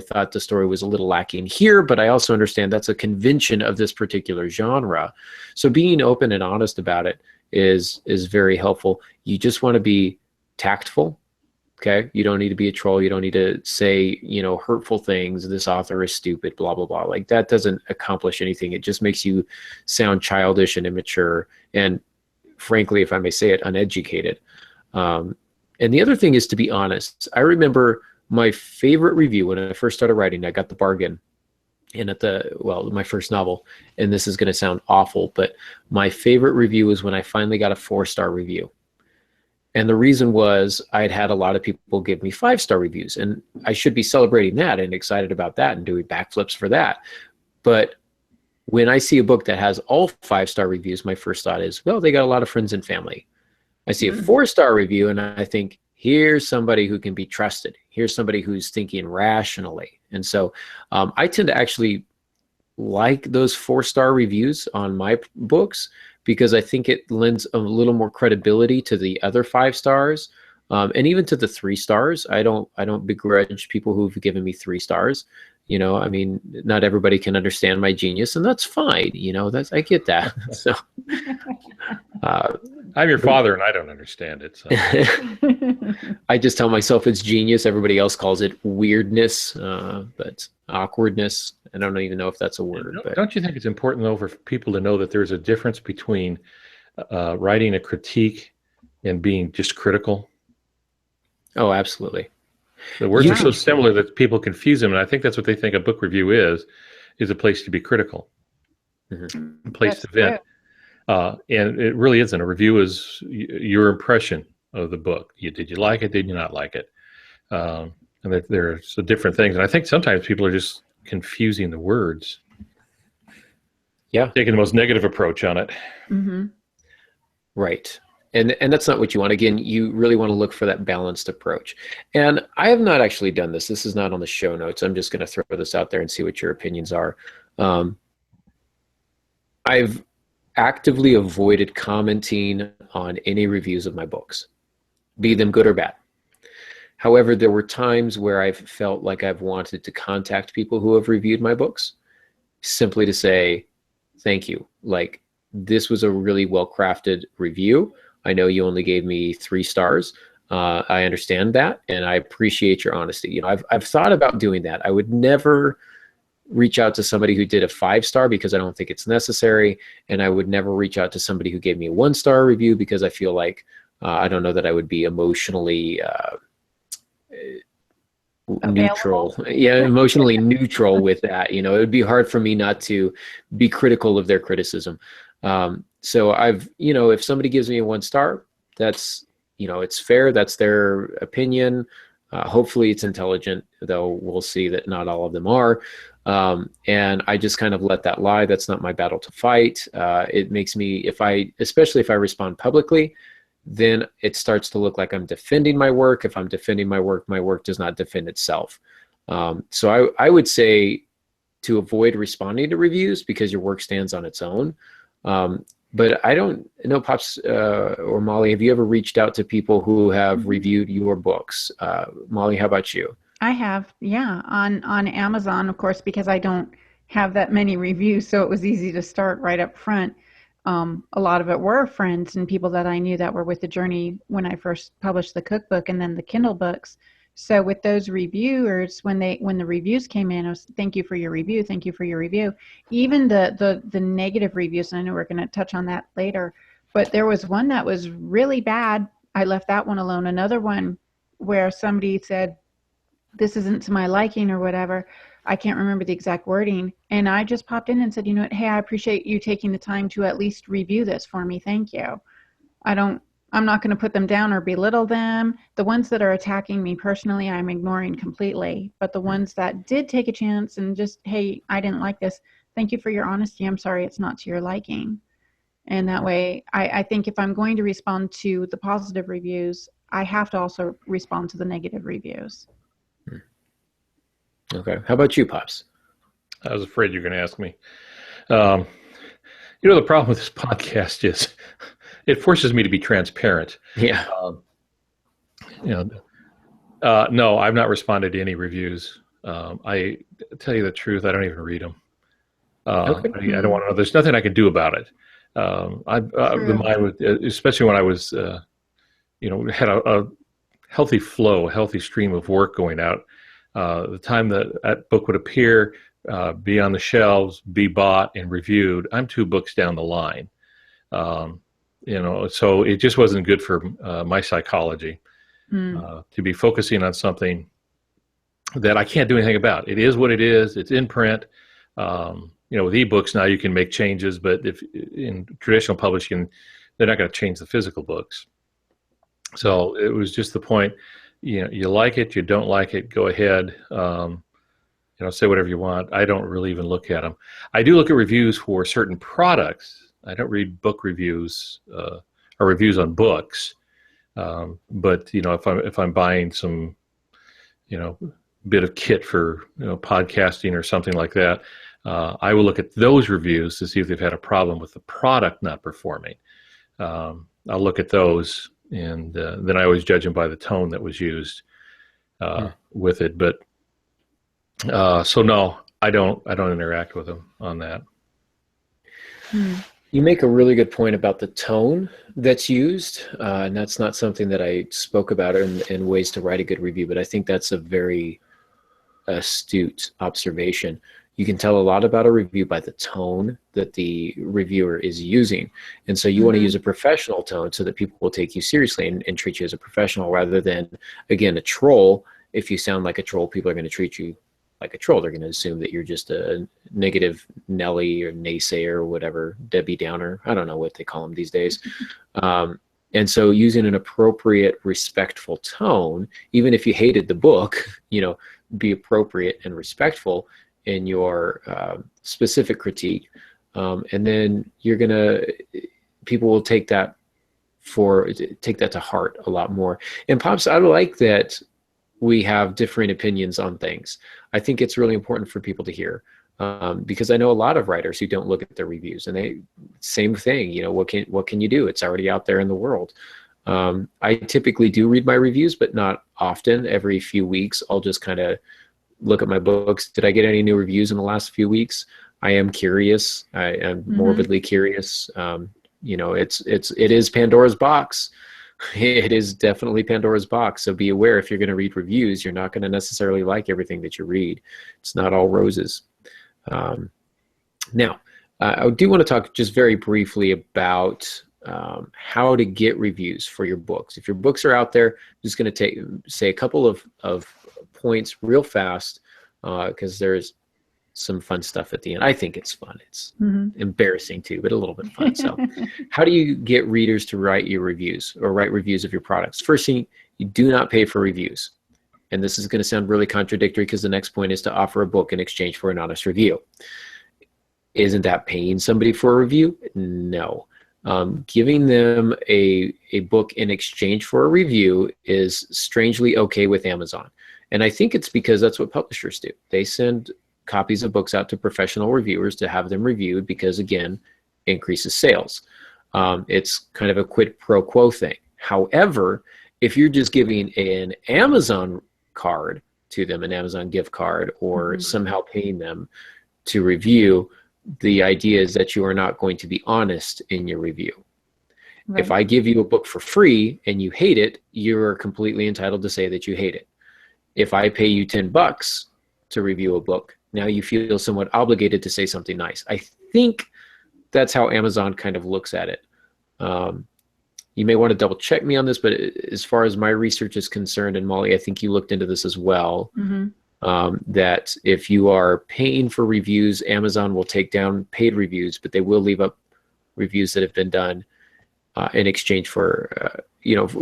thought the story was a little lacking here, but I also understand that's a convention of this particular genre. So being open and honest about it is very helpful. You just want to be tactful. Okay. You don't need to be a troll. You don't need to say, hurtful things. This author is stupid, blah, blah, blah. Like that doesn't accomplish anything. It just makes you sound childish and immature. And frankly, if I may say it, uneducated. And the other thing is to be honest. I remember my favorite review when I first started writing. I got the bargain. And my first novel, and this is going to sound awful, but my favorite review was when I finally got a 4-star review. And the reason was I'd had a lot of people give me 5-star reviews, and I should be celebrating that and excited about that and doing backflips for that. But when I see a book that has all 5-star reviews, my first thought is, well, they got a lot of friends and family. I see a 4-star review and I think, here's somebody who can be trusted. Here's somebody who's thinking rationally. And so I tend to actually like those 4-star reviews on my books because I think it lends a little more credibility to the other 5 stars, and even to the 3 stars. I don't begrudge people who've given me 3 stars. I mean, not everybody can understand my genius, and that's fine. I get that. So I'm your father, and I don't understand it. So. I just tell myself it's genius. Everybody else calls it weirdness, but awkwardness. I don't even know if that's a word. Don't you think it's important, though, for people to know that there's a difference between writing a critique and being just critical? Oh, absolutely. The words are so similar that people confuse them, and I think that's what they think a book review is a place to be critical, a place to vent. And it really isn't. A review is your impression of the book. Did you like it? Did you not like it? And there's different things. And I think sometimes people are just confusing the words. Yeah. Taking the most negative approach on it. Mm-hmm. Right. And that's not what you want. Again, you really want to look for that balanced approach. And I have not actually done this. This is not on the show notes. I'm just going to throw this out there and see what your opinions are. I've actively avoided commenting on any reviews of my books, be them good or bad. However, there were times where I've felt like I've wanted to contact people who have reviewed my books simply to say, thank you. Like, this was a really well-crafted review. I know you only gave me 3 stars. I understand that, and I appreciate your honesty. I've thought about doing that. I would never reach out to somebody who did a 5-star because I don't think it's necessary, and I would never reach out to somebody who gave me a 1-star review because I feel like I don't know that I would be emotionally neutral. Yeah, emotionally neutral with that. It would be hard for me not to be critical of their criticism. So if somebody gives me a 1-star, that's, it's fair. That's their opinion. Hopefully it's intelligent, though we'll see that not all of them are. And I just kind of let that lie. That's not my battle to fight. It makes me, especially if I respond publicly, then it starts to look like I'm defending my work. If I'm defending my work does not defend itself. So I would say to avoid responding to reviews because your work stands on its own. But I don't know, Pops or Molly, have you ever reached out to people who have reviewed your books? Molly, how about you? I have, yeah, on Amazon, of course, because I don't have that many reviews, so it was easy to start right up front. A lot of it were friends and people that I knew that were with the journey when I first published the cookbook and then the Kindle books. So with those reviewers, when the reviews came in, I was, thank you for your review, thank you for your review. Even the negative reviews, and I know we're going to touch on that later, but there was one that was really bad. I left that one alone. Another one where somebody said, this isn't to my liking or whatever. I can't remember the exact wording. And I just popped in and said, you know what, hey, I appreciate you taking the time to at least review this for me. Thank you. I'm not going to put them down or belittle them. The ones that are attacking me personally, I'm ignoring completely. But the ones that did take a chance and just, hey, I didn't like this. Thank you for your honesty. I'm sorry it's not to your liking. And that way, I think if I'm going to respond to the positive reviews, I have to also respond to the negative reviews. Okay. How about you, Pops? I was afraid you were going to ask me. The problem with this podcast is it forces me to be transparent. Yeah. No, I've not responded to any reviews. I tell you the truth, I don't even read them. Okay. I don't want to know. There's nothing I can do about it. Especially when I was, had a healthy flow, a healthy stream of work going out. The time that book would appear, be on the shelves, be bought and reviewed, I'm 2 books down the line. So it just wasn't good for my psychology to be focusing on something that I can't do anything about. It is what it is. It's in print. With ebooks now you can make changes, but if in traditional publishing, they're not going to change the physical books. So it was just the point. You like it, you don't like it, go ahead. Say whatever you want. I don't really even look at them. I do look at reviews for certain products. I don't read book reviews or reviews on books. But if I'm buying some, bit of kit for podcasting or something like that, I will look at those reviews to see if they've had a problem with the product not performing. I'll look at those, and then I always judge them by the tone that was used with it. But so no, I don't interact with them on that. You make a really good point about the tone that's used, and that's not something that I spoke about in ways to write a good review, but I think that's a very astute observation. You can tell a lot about a review by the tone that the reviewer is using. And so you want to use a professional tone so that people will take you seriously and treat you as a professional rather than, again, a troll. If you sound like a troll, people are going to treat you like a troll. They're going to assume that you're just a negative Nelly or naysayer or whatever, Debbie Downer. I don't know what they call them these days. And so using an appropriate, respectful tone, even if you hated the book, be appropriate and respectful in your specific critique. And then people will take that to heart a lot more. And Pops, I like that we have differing opinions on things. I think it's really important for people to hear, because I know a lot of writers who don't look at their reviews, and same thing, what can you do? It's already out there in the world. I typically do read my reviews, but not often. Every few weeks, I'll just kind of look at my books. Did I get any new reviews in the last few weeks? I am curious. I am morbidly curious. It is Pandora's box. It is definitely Pandora's box. So be aware, if you're going to read reviews, you're not going to necessarily like everything that you read. It's not all roses. Now, I do want to talk just very briefly about how to get reviews for your books. If your books are out there, I'm just going to say a couple of points real fast, because there's some fun stuff at the end. I think it's fun. It's embarrassing too, but a little bit fun. So how do you get readers to write your reviews or write reviews of your products? First thing, you do not pay for reviews. And this is going to sound really contradictory, because the next point is to offer a book in exchange for an honest review. Isn't that paying somebody for a review? No. Giving them a book in exchange for a review is strangely okay with Amazon. And I think it's because that's what publishers do. They send copies of books out to professional reviewers to have them reviewed because, again, increases sales. It's kind of a quid pro quo thing. However, if you're just giving an Amazon card to them, an Amazon gift card, or somehow paying them to review, the idea is that you are not going to be honest in your review. Right. If I give you a book for free and you hate it, you're completely entitled to say that you hate it. If I pay you $10 to review a book, now you feel somewhat obligated to say something nice. I think that's how Amazon kind of looks at it. You may want to double check me on this, but as far as my research is concerned, and Molly, I think you looked into this as well, that if you are paying for reviews, Amazon will take down paid reviews, but they will leave up reviews that have been done in exchange for,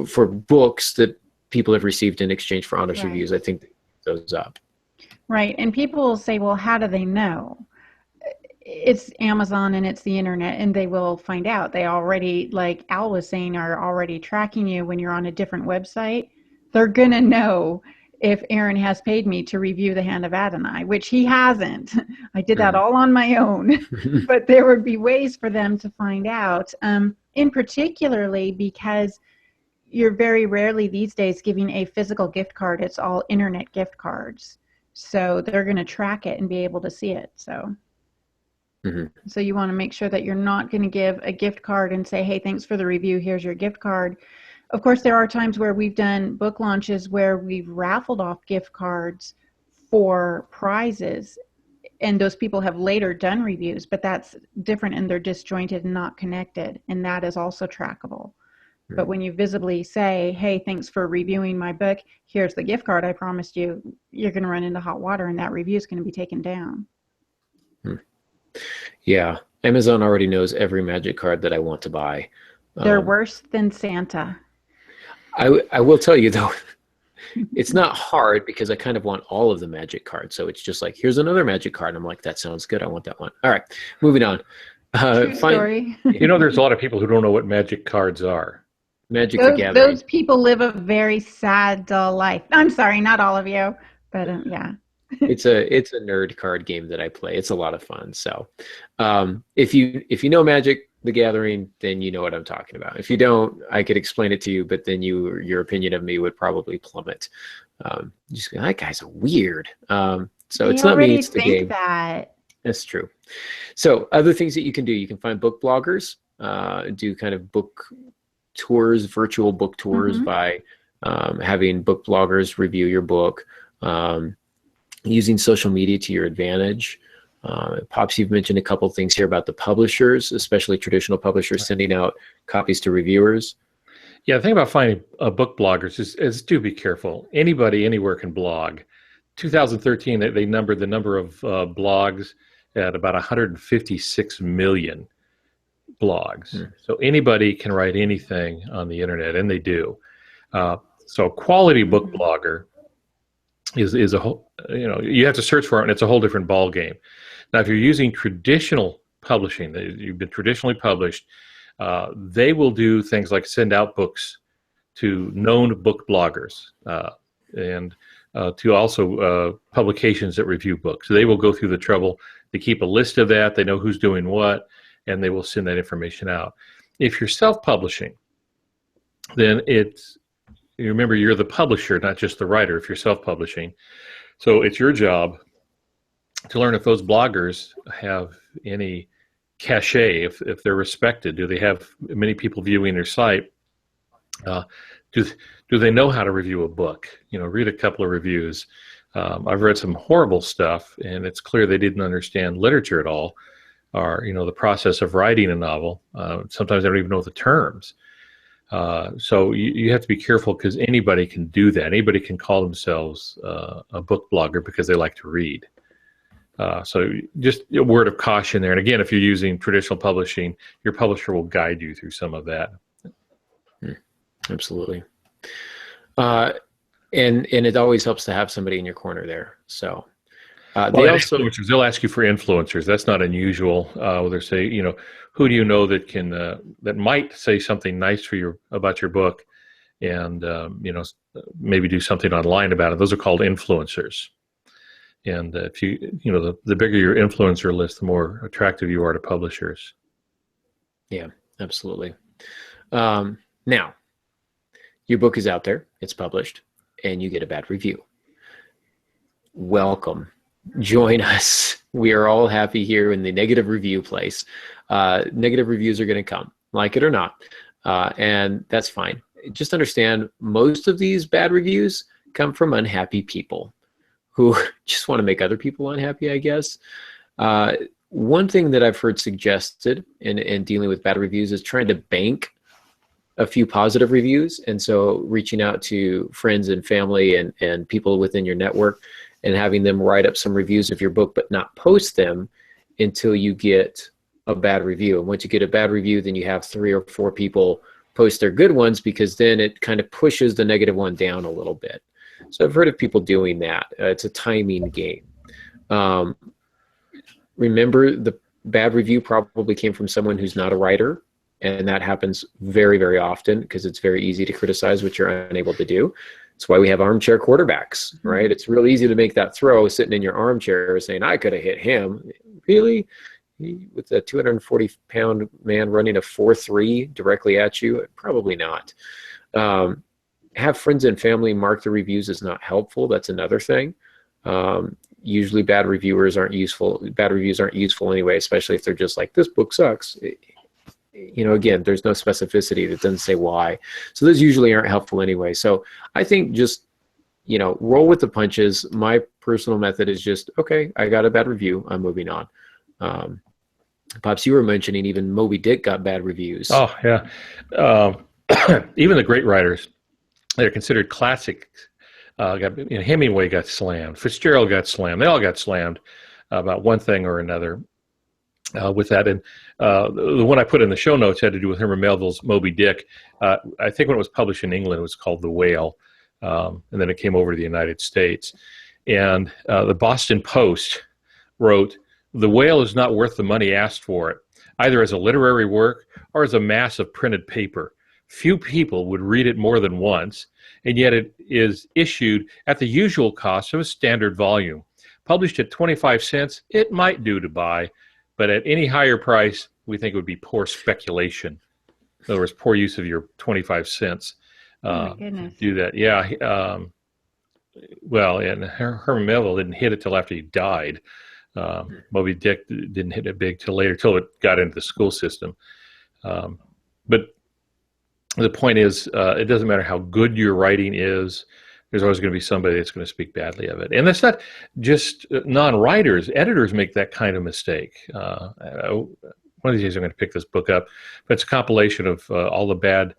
for books that people have received in exchange for honest reviews. I think those up. Right. And people will say, well, how do they know? It's Amazon and it's the internet, and they will find out. They already, like Al was saying, are already tracking you when you're on a different website. They're going to know if Aaron has paid me to review The Hand of Adonai, which he hasn't. I did that all on my own, but there would be ways for them to find out, in particularly because you're very rarely these days giving a physical gift card. It's all internet gift cards. So they're going to track it and be able to see it. So you want to make sure that you're not going to give a gift card and say, hey, thanks for the review, here's your gift card. Of course, there are times where we've done book launches where we've raffled off gift cards for prizes, and those people have later done reviews, but that's different and they're disjointed and not connected, and that is also trackable. But when you visibly say, hey, thanks for reviewing my book, here's the gift card I promised you, you're going to run into hot water and that review is going to be taken down. Yeah, Amazon already knows every magic card that I want to buy. They're worse than Santa. I will tell you, though, it's not hard because I kind of want all of the magic cards. So it's just like, here's another magic card. I'm like, that sounds good. I want that one. All right, moving on. True story. There's a lot of people who don't know what magic cards are. Magic the Gathering. Those people live a very sad, dull life. I'm sorry, not all of you, but yeah. It's a nerd card game that I play. It's a lot of fun. So if you know Magic the Gathering, then you know what I'm talking about. If you don't, I could explain it to you, but then your opinion of me would probably plummet. Just that guy's weird. So it's not me, it's the game. That's true. So other things that you can do, you can find book bloggers, do kind of book tours, virtual book tours by having book bloggers review your book. Using social media to your advantage. Pops, you've mentioned a couple things here about the publishers, especially traditional publishers sending out copies to reviewers. Yeah, the thing about finding book bloggers is do be careful. Anybody, anywhere can blog. 2013, they numbered the number of blogs at about 156 million blogs. So anybody can write anything on the internet, and they do. So a quality book blogger is a whole, you have to search for it, and it's a whole different ball game. Now, if you're using traditional publishing, you've been traditionally published, they will do things like send out books to known book bloggers and to also publications that review books. So they will go through the trouble to keep a list of that. They know who's doing what, and they will send that information out. If you're self-publishing, then you remember, you're the publisher, not just the writer if you're self-publishing. So it's your job to learn if those bloggers have any cachet, if they're respected. Do they have many people viewing their site? Do they know how to review a book? Read a couple of reviews. I've read some horrible stuff, and it's clear they didn't understand literature at all, or the process of writing a novel. Sometimes they don't even know the terms. So you have to be careful, because anybody can do that. Anybody can call themselves a book blogger because they like to read. So just a word of caution there. And again, if you're using traditional publishing, your publisher will guide you through some of that. Absolutely. And it always helps to have somebody in your corner there. So They also influencers, they'll ask you for influencers. That's not unusual. They'll say, who do you know that can that might say something nice for you about your book, and maybe do something online about it. Those are called influencers. And if the bigger your influencer list, the more attractive you are to publishers. Yeah, absolutely. Now, your book is out there, it's published, and you get a bad review. Welcome. Join us. We are all happy here in the negative review place. Negative reviews are going to come, like it or not, and that's fine. Just understand, most of these bad reviews come from unhappy people who just want to make other people unhappy, I guess. One thing that I've heard suggested in dealing with bad reviews is trying to bank a few positive reviews. And so reaching out to friends and family and people within your network and having them write up some reviews of your book, but not post them until you get a bad review. And once you get a bad review, then you have 3 or 4 people post their good ones, because then it kind of pushes the negative one down a little bit. So I've heard of people doing that. It's a timing game. Remember, the bad review probably came from someone who's not a writer, and that happens very, very often because it's very easy to criticize what you're unable to do. That's why we have armchair quarterbacks, right? It's real easy to make that throw sitting in your armchair saying, I could have hit him. Really? With a 240-pound man running a 4.3 directly at you? Probably not. Have friends and family mark the reviews as not helpful. That's another thing. Usually bad reviews aren't useful anyway, especially if they're just like, this book sucks. Again, there's no specificity that doesn't say why. So those usually aren't helpful anyway. So I think just, roll with the punches. My personal method is just, okay, I got a bad review, I'm moving on. Pops, you were mentioning even Moby Dick got bad reviews. Oh, yeah. Even the great writers, they're considered classics. Hemingway got slammed. Fitzgerald got slammed. They all got slammed about one thing or another with that. And the one I put in the show notes had to do with Herman Melville's Moby Dick. I think when it was published in England, it was called The Whale. And then it came over to the United States. And the Boston Post wrote, "The Whale is not worth the money asked for it, either as a literary work or as a mass of printed paper. Few people would read it more than once, and yet it is issued at the usual cost of a standard volume. Published at 25 cents, it might do to buy, but at any higher price, we think it would be poor speculation." In other words, poor use of your 25 cents. Oh my goodness. Do that. Yeah. And Herman Melville didn't hit it till after he died. Moby Dick didn't hit it big till later, till it got into the school system. But the point is, it doesn't matter how good your writing is, there's always going to be somebody that's going to speak badly of it. And that's not just non-writers. Editors make that kind of mistake. One of these days I'm going to pick this book up, but it's a compilation of all the bad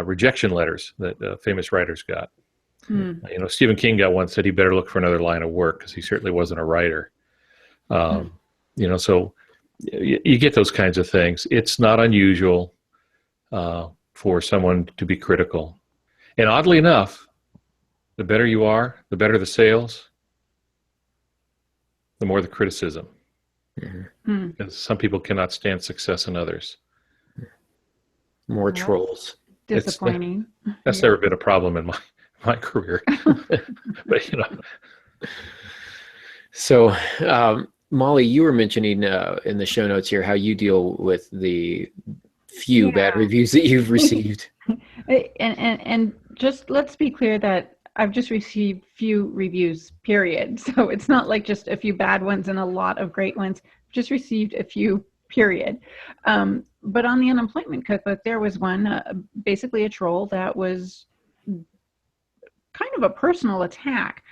rejection letters that famous writers got. Stephen King got one, said he better look for another line of work because he certainly wasn't a writer. So you get those kinds of things. It's not unusual for someone to be critical. And oddly enough, the better you are, the better the sales, the more the criticism. Because some people cannot stand success in others. More trolls. Disappointing. That's never been a problem in my career. But So, Molly, you were mentioning in the show notes here how you deal with the few bad reviews that you've received. And just let's be clear that I've just received few reviews, period. So it's not like just a few bad ones and a lot of great ones. I've just received a few, period. But on the Unemployment Cookbook, there was one, basically a troll that was kind of a personal attack.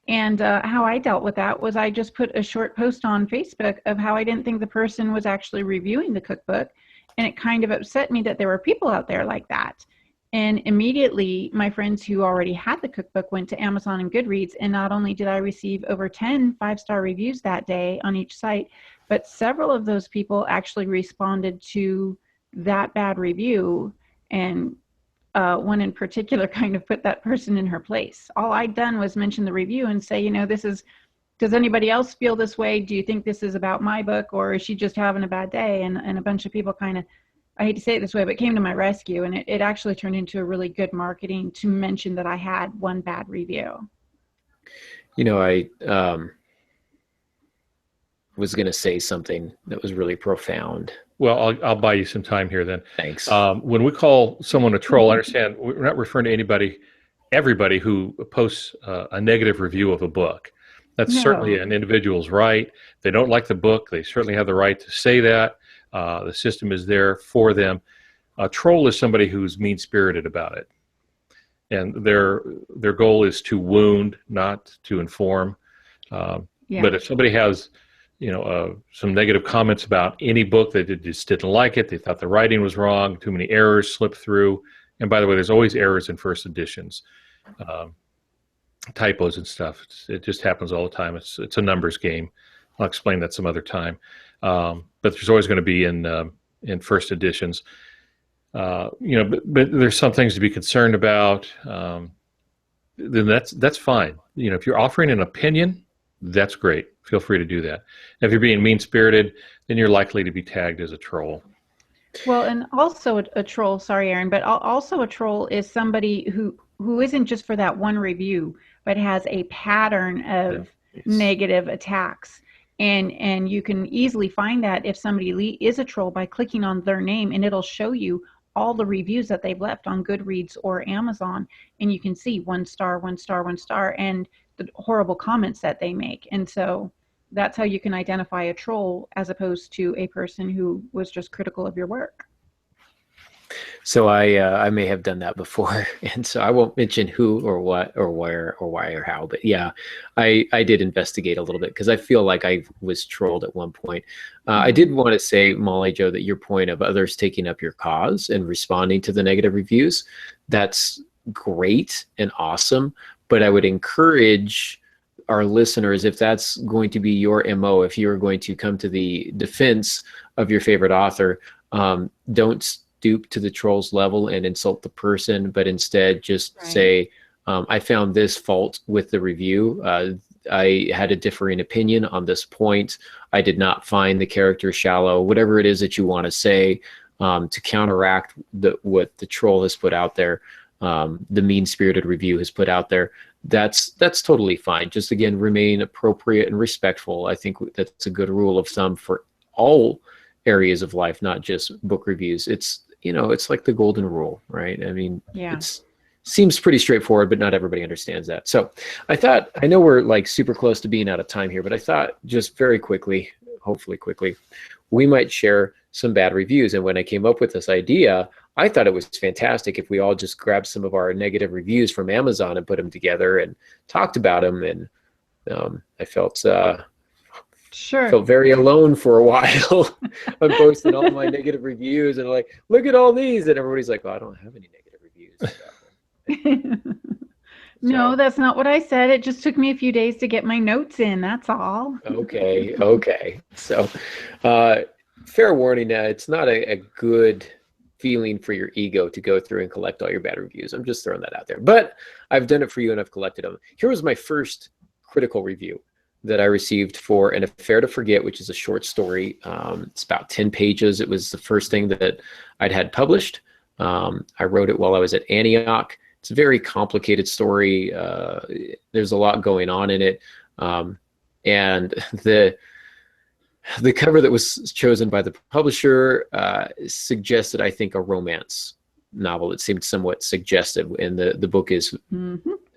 And how I dealt with that was I just put a short post on Facebook of how I didn't think the person was actually reviewing the cookbook. And it kind of upset me that there were people out there like that. And immediately my friends who already had the cookbook went to Amazon and Goodreads. And not only did I receive over 10 5-star reviews that day on each site, but several of those people actually responded to that bad review. And one in particular kind of put that person in her place. All I'd done was mention the review and say, this is does anybody else feel this way? Do you think this is about my book, or is she just having a bad day? And a bunch of people kind of, I hate to say it this way, but came to my rescue, and it actually turned into a really good marketing to mention that I had one bad review. You know, I was going to say something that was really profound. Well, I'll buy you some time here then. Thanks. When we call someone a troll, I understand we're not referring to everybody who posts a negative review of a book. That's certainly an individual's right. They don't like the book. They certainly have the right to say that. The system is there for them. A troll is somebody who's mean-spirited about it. And their goal is to wound, not to inform. But if somebody has, some negative comments about any book, they just didn't like it, they thought the writing was wrong, too many errors slipped through. And by the way, there's always errors in first editions, typos and stuff. It just happens all the time. It's a numbers game. I'll explain that some other time. But there's always going to be in first editions. But there's some things to be concerned about. Then that's fine. If you're offering an opinion, that's great. Feel free to do that. If you're being mean-spirited, then you're likely to be tagged as a troll. Well, and also a troll, sorry, Aaron, but also a troll is somebody who isn't just for that one review, but has a pattern of negative attacks. And you can easily find that if somebody is a troll by clicking on their name, and it'll show you all the reviews that they've left on Goodreads or Amazon, and you can see 1 star, 1 star, 1 star, and the horrible comments that they make. And so that's how you can identify a troll as opposed to a person who was just critical of your work. So I may have done that before, and so I won't mention who or what or where or why or how, but yeah, I did investigate a little bit because I feel like I was trolled at one point. I did want to say, Molly Jo, that your point of others taking up your cause and responding to the negative reviews, that's great and awesome, but I would encourage our listeners, if that's going to be your MO, if you're going to come to the defense of your favorite author, don't stoop to the troll's level and insult the person, but instead just say, I found this fault with the review. I had a differing opinion on this point. I did not find the character shallow, whatever it is that you want to say to counteract what the troll has put out there, the mean-spirited review has put out there. That's totally fine. Just again, remain appropriate and respectful. I think that's a good rule of thumb for all areas of life, not just book reviews. It's like the golden rule, right? I mean, it seems pretty straightforward, but not everybody understands that. So I know we're like super close to being out of time here, but I thought just very quickly, hopefully quickly, we might share some bad reviews. And when I came up with this idea, I thought it was fantastic if we all just grabbed some of our negative reviews from Amazon and put them together and talked about them. And I felt felt very alone for a while. I'm posting all my negative reviews and like, look at all these, and everybody's like, "Oh, I don't have any negative reviews." No, that's not what I said. It just took me a few days to get my notes in. That's all. Okay. So, fair warning. It's not a good feeling for your ego to go through and collect all your bad reviews. I'm just throwing that out there. But I've done it for you and I've collected them. Here was my first critical review that I received for An Affair to Forget, which is a short story. It's about 10 pages. It was the first thing that I'd had published. I wrote it while I was at Antioch. It's a very complicated story. There's a lot going on in it. And the cover that was chosen by the publisher suggested, I think, a romance novel. It seemed somewhat suggestive, and the book is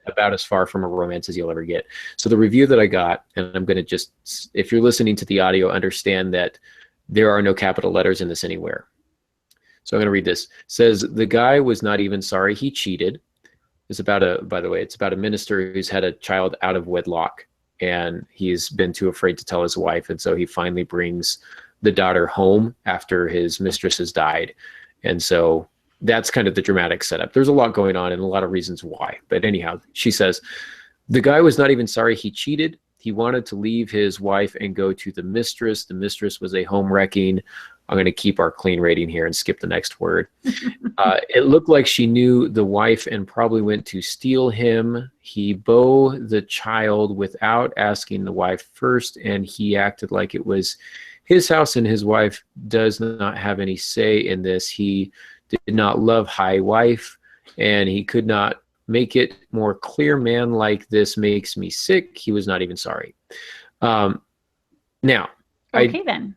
about as far from a romance as you'll ever get. So the review that I got, and I'm going to just, if you're listening to the audio, understand that there are no capital letters in this anywhere. So I'm going to read this. It says, the guy was not even sorry he cheated. It's about by the way, it's about a minister who's had a child out of wedlock, and he's been too afraid to tell his wife. And so he finally brings the daughter home after his mistress has died. And so that's kind of the dramatic setup. There's a lot going on and a lot of reasons why. But anyhow, she says, the guy was not even sorry he cheated. He he wanted to leave his wife and go to the mistress. The mistress was a home wrecking. I'm going to keep our clean rating here and skip the next word. It looked like she knew the wife and probably went to steal him. He bore the child without asking the wife first, and he acted like it was his house, and his wife does not have any say in this. He did not love high wife, and he could not make it more clear. Man like this makes me sick. He was not even sorry. Now, Okay, then.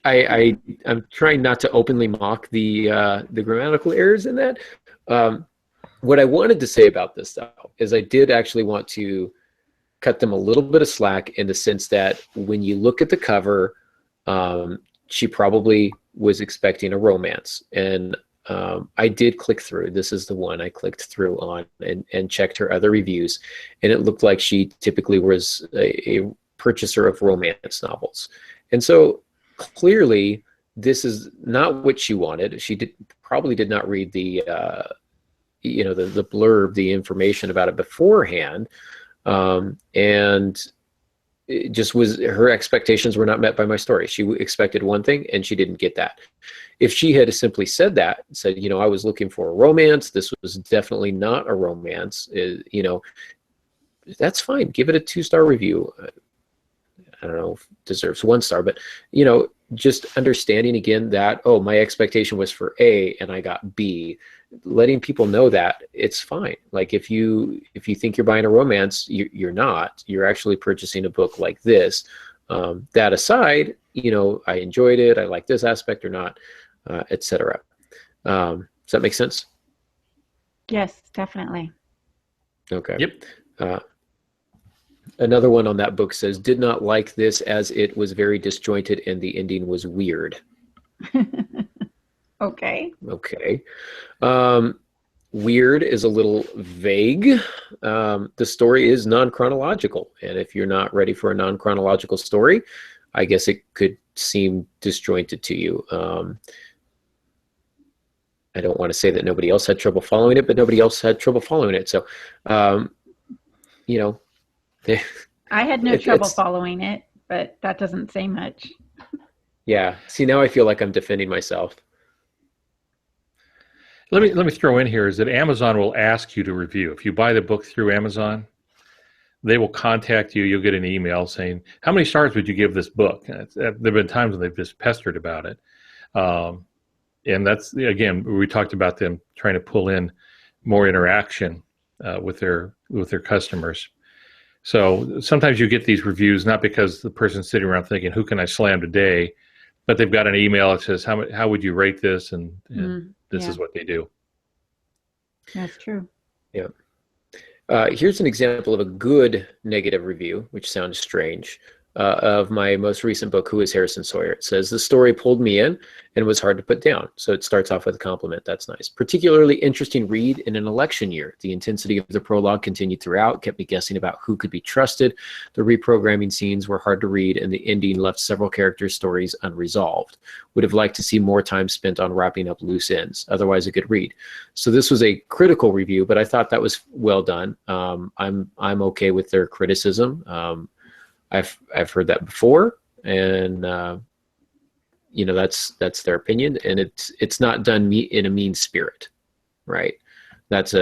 I'm trying not to openly mock the grammatical errors in that. What I wanted to say about this, though, is I did actually want to cut them a little bit of slack in the sense that when you look at the cover, she probably was expecting a romance. And I did click through. This is the one I clicked through on and checked her other reviews. And it looked like she typically was a purchaser of romance novels. And so clearly, this is not what she wanted. She probably did not read the blurb, the information about it beforehand, and it just was, her expectations were not met by my story. She expected one thing, and she didn't get that. If she had simply said that, said, I was looking for a romance, this was definitely not a romance, that's fine. Give it a 2-star review. I don't know if it deserves 1 star, but just understanding again that, oh, my expectation was for A and I got B, letting people know that it's fine. Like if you think you're buying a romance, you're not. You're actually purchasing a book like this. That aside, I enjoyed it. I like this aspect or not, etc. Does that make sense? Yes, definitely. Okay. Yep. Another one on that book says, did not like this as it was very disjointed and the ending was weird. Okay. Weird is a little vague. The story is non-chronological. And if you're not ready for a non-chronological story, I guess it could seem disjointed to you. I don't want to say that nobody else had trouble following it, but nobody else had trouble following it. So, I had no trouble following it, but that doesn't say much. Yeah. See, now I feel like I'm defending myself. Let me throw in here is that Amazon will ask you to review. If you buy the book through Amazon, they will contact you. You'll get an email saying, how many stars would you give this book? And there have been times when they've just pestered about it. And that's, again, we talked about them trying to pull in more interaction with their customers. So sometimes you get these reviews not because the person's sitting around thinking, who can I slam today? But they've got an email that says, how would you rate this? And this is what they do. That's true. Yeah. Here's an example of a good negative review, which sounds strange, of my most recent book, Who is Harrison Sawyer? It says, the story pulled me in and was hard to put down. So it starts off with a compliment. That's nice. Particularly interesting read in an election year. The intensity of the prologue continued throughout, kept me guessing about who could be trusted. The reprogramming scenes were hard to read, and the ending left several characters' stories unresolved. Would have liked to see more time spent on wrapping up loose ends. Otherwise, a good read. So this was a critical review, but I thought that was well done. I'm okay with their criticism. I've heard that before, and that's their opinion, and it's not done in a mean spirit, right? That's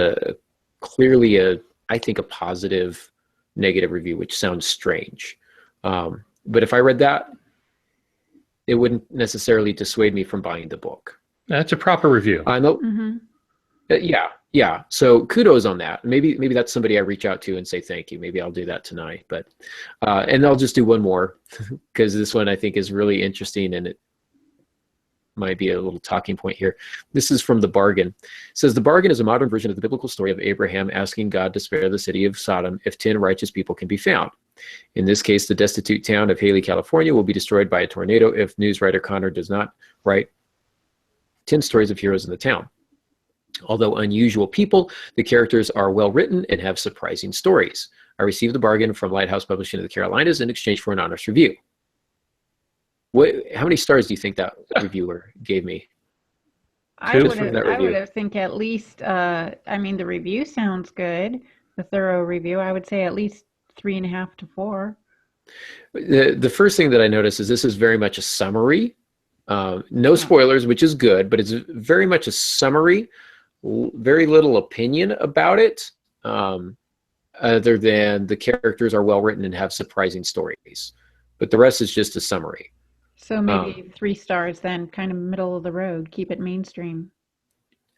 clearly I think a positive negative review, which sounds strange. But if I read that, it wouldn't necessarily dissuade me from buying the book. That's a proper review. I know. Yeah. So kudos on that. Maybe that's somebody I reach out to and say thank you. Maybe I'll do that tonight. But and I'll just do one more because this one I think is really interesting and it might be a little talking point here. This is from The Bargain. It says, The Bargain is a modern version of the biblical story of Abraham asking God to spare the city of Sodom if 10 righteous people can be found. In this case, the destitute town of Haley, California will be destroyed by a tornado if news writer Connor does not write 10 stories of heroes in the town. Although unusual people, the characters are well written and have surprising stories. I received The Bargain from Lighthouse Publishing of the Carolinas in exchange for an honest review. How many stars do you think that reviewer gave me? I would have think at least, the review sounds good. The thorough review, I would say at least 3.5 to 4. The first thing that I noticed is this is very much a summary. No spoilers, which is good, but it's very much a summary. Very little opinion about it, other than the characters are well written and have surprising stories. But the rest is just a summary. So maybe 3 stars then, kind of middle of the road. Keep it mainstream.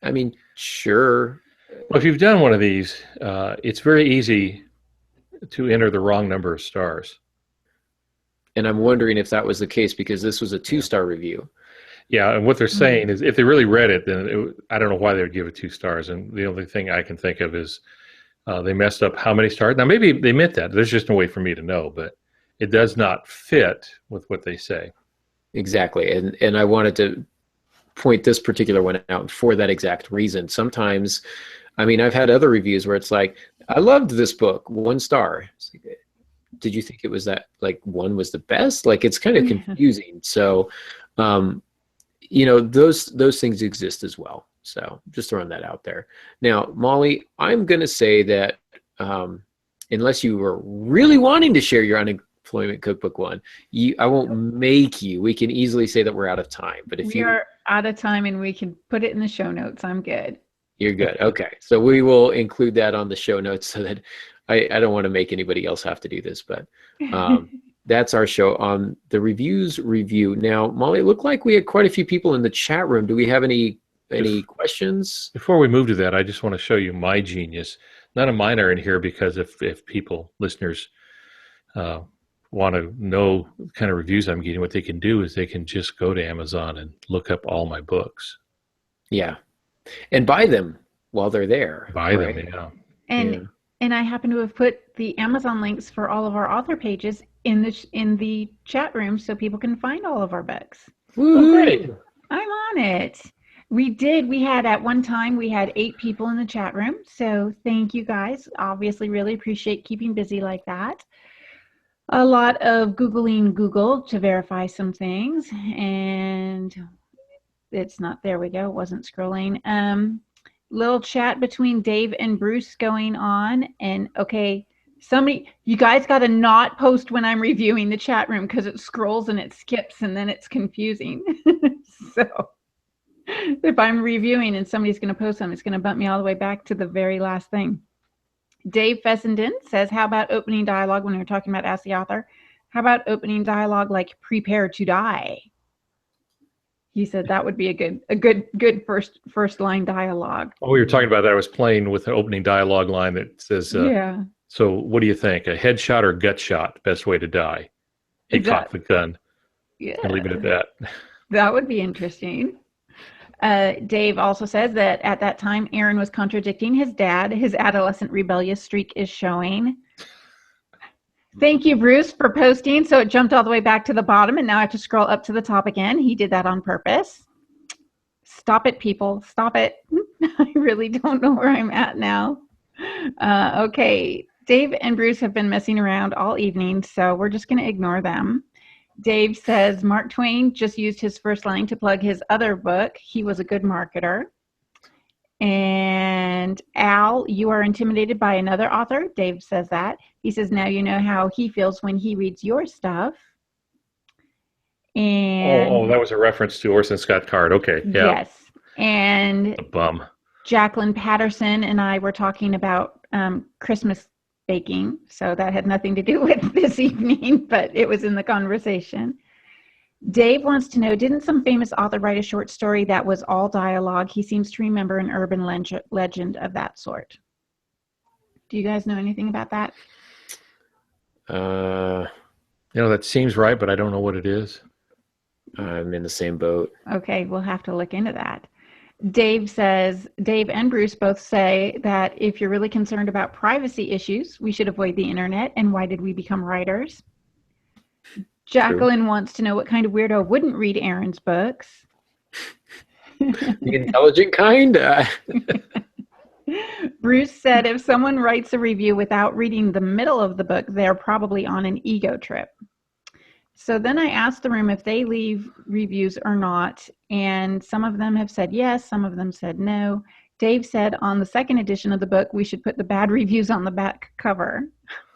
I mean, sure. Well, if you've done one of these, it's very easy to enter the wrong number of stars. And I'm wondering if that was the case because this was a 2-star review. Yeah, and what they're saying is if they really read it, then I don't know why they would give it 2 stars. And the only thing I can think of is they messed up how many stars. Now, maybe they meant that. There's just no way for me to know, but it does not fit with what they say. Exactly. And I wanted to point this particular one out for that exact reason. Sometimes, I mean, I've had other reviews where it's like, I loved this book, 1 star. It's like, did you think it was that, like, 1 was the best? Like, it's kind of confusing. So, you know, those things exist as well. So just throwing that out there. Now, Molly, I'm going to say that unless you were really wanting to share your unemployment cookbook one, I won't make you. We can easily say that we're out of time. But if we are out of time and we can put it in the show notes, I'm good. You're good. Okay. So we will include that on the show notes so that I don't want to make anybody else have to do this, but that's our show on the reviews review. Now, Molly, it looked like we had quite a few people in the chat room. Do we have any questions? Before we move to that, I just want to show you my genius. None of mine are in here because if people, listeners, want to know the kind of reviews I'm getting, what they can do is they can just go to Amazon and look up all my books. Yeah. And buy them while they're there. Buy them, yeah. And I happen to have put the Amazon links for all of our author pages in the chat room so people can find all of our books. Oh, great. I'm on it. At one time, we had 8 people in the chat room. So thank you guys. Obviously, really appreciate keeping busy like that. A lot of Googling Google to verify some things. And it's not, there we go. It wasn't scrolling. Little chat between Dave and Bruce going on. And okay, you guys got to not post when I'm reviewing the chat room because it scrolls and it skips and then it's confusing. So if I'm reviewing and somebody's going to post something, it's going to bump me all the way back to the very last thing. Dave Fessenden says, how about opening dialogue when we were talking about Ask the Author? How about opening dialogue like prepare to die? He said that would be a good first line dialogue. Oh, we were talking about that. I was playing with an opening dialogue line that says, yeah. So what do you think? A headshot or gut shot? Best way to die? He cocked the gun. Yeah. And leave it at that. That would be interesting. Dave also says that at that time, Aaron was contradicting his dad. His adolescent rebellious streak is showing. Thank you, Bruce, for posting. So it jumped all the way back to the bottom, and now I have to scroll up to the top again. He did that on purpose. Stop it, people. Stop it. I really don't know where I'm at now. Okay. Dave and Bruce have been messing around all evening, so we're just going to ignore them. Dave says Mark Twain just used his first line to plug his other book. He was a good marketer. And Al, you are intimidated by another author. Dave says that. He says, now you know how he feels when he reads your stuff. And that was a reference to Orson Scott Card. Okay. Yeah. Yes. And a bum. Jacqueline Patterson and I were talking about Christmas baking. So that had nothing to do with this evening, but it was in the conversation. Dave wants to know, didn't some famous author write a short story that was all dialogue? He seems to remember an urban legend of that sort. Do you guys know anything about that? That seems right, but I don't know what it is. I'm in the same boat. Okay, we'll have to look into that. Dave and Bruce both say that if you're really concerned about privacy issues, we should avoid the internet. And why did we become writers? Jacqueline wants to know what kind of weirdo wouldn't read Aaron's books. The intelligent kind? Bruce said if someone writes a review without reading the middle of the book, they're probably on an ego trip. So then I asked the room if they leave reviews or not, and some of them have said yes, some of them said no. Dave said on the second edition of the book, we should put the bad reviews on the back cover.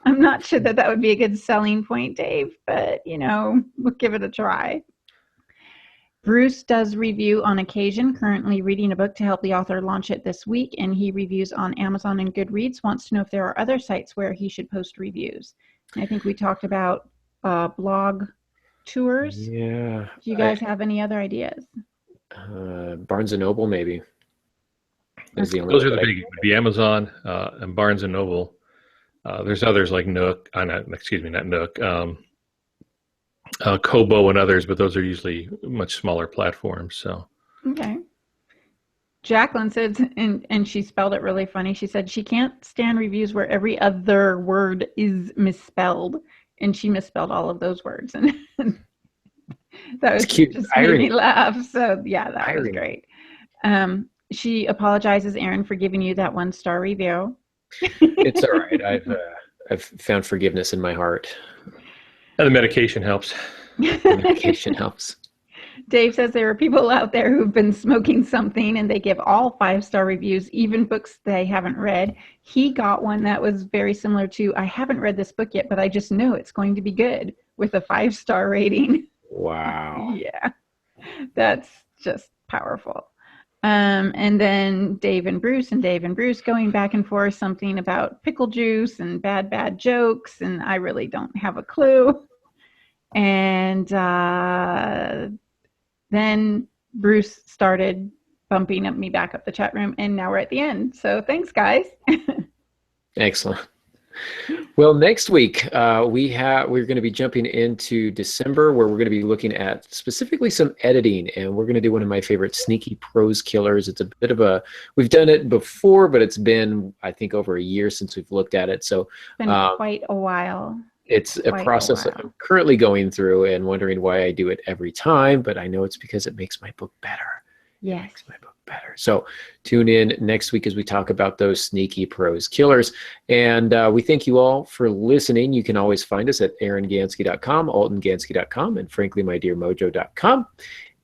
I'm not sure that that would be a good selling point, Dave, but we'll give it a try. Bruce does review on occasion, currently reading a book to help the author launch it this week, and he reviews on Amazon and Goodreads. Wants to know if there are other sites where he should post reviews. And I think we talked about blog tours. Yeah. Do you guys have any other ideas? Barnes and Noble, maybe. Those are the big. It would be Amazon and Barnes and Noble. There's others like Nook. Not Nook. Kobo and others, but those are usually much smaller platforms. So okay. Jacqueline said, and she spelled it really funny. She said she can't stand reviews where every other word is misspelled, and she misspelled all of those words, and that was cute. Just made me laugh. So yeah, that was great. She apologizes, Aaron, for giving you that 1-star review. It's all right. I've found forgiveness in my heart. And the medication helps. The medication helps. Dave says there are people out there who've been smoking something and they give all 5-star reviews, even books they haven't read. He got one that was very similar to, I haven't read this book yet, but I just know it's going to be good, with a 5-star rating. Wow. Yeah, that's just powerful. And then Dave and Bruce going back and forth, something about pickle juice and bad jokes, and I really don't have a clue. And then Bruce started bumping me back up the chat room, and now we're at the end. So thanks, guys. Excellent. Well, next week we're going to be jumping into December, where we're going to be looking at specifically some editing, and we're going to do one of my favorite sneaky prose killers. It's a bit of we've done it before, but it's been, I think, over a year since we've looked at it. So it's been quite a while. It's a process that I'm currently going through and wondering why I do it every time, but I know it's because it makes my book better. Yes. It makes my book better. So tune in next week as we talk about those sneaky prose killers. And we thank you all for listening. You can always find us at aarongansky.com, altongansky.com, and frankly-my-dear-mojo.com.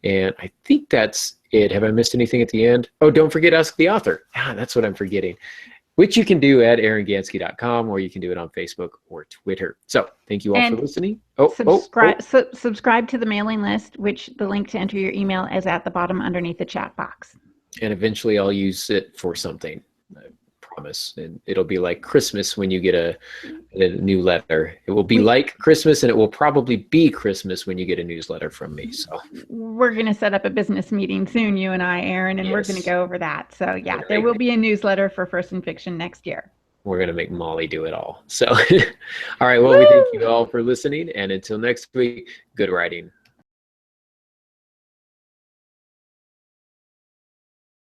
And I think that's it. Have I missed anything at the end? Oh, don't forget Ask the Author. That's what I'm forgetting, which you can do at aarongansky.com, or you can do it on Facebook or Twitter. So thank you all for listening. Subscribe to the mailing list, which the link to enter your email is at the bottom underneath the chat box. And eventually I'll use it for something, I promise. And it'll be like Christmas when you get a new letter. It will be like Christmas, and it will probably be Christmas when you get a newsletter from me. So we're going to set up a business meeting soon, you and I, Aaron, and we're going to go over that. So yeah, there will be a newsletter for First in Fiction next year. We're going to make Molly do it all. So, all right. Well, we thank you all for listening. And until next week, good writing.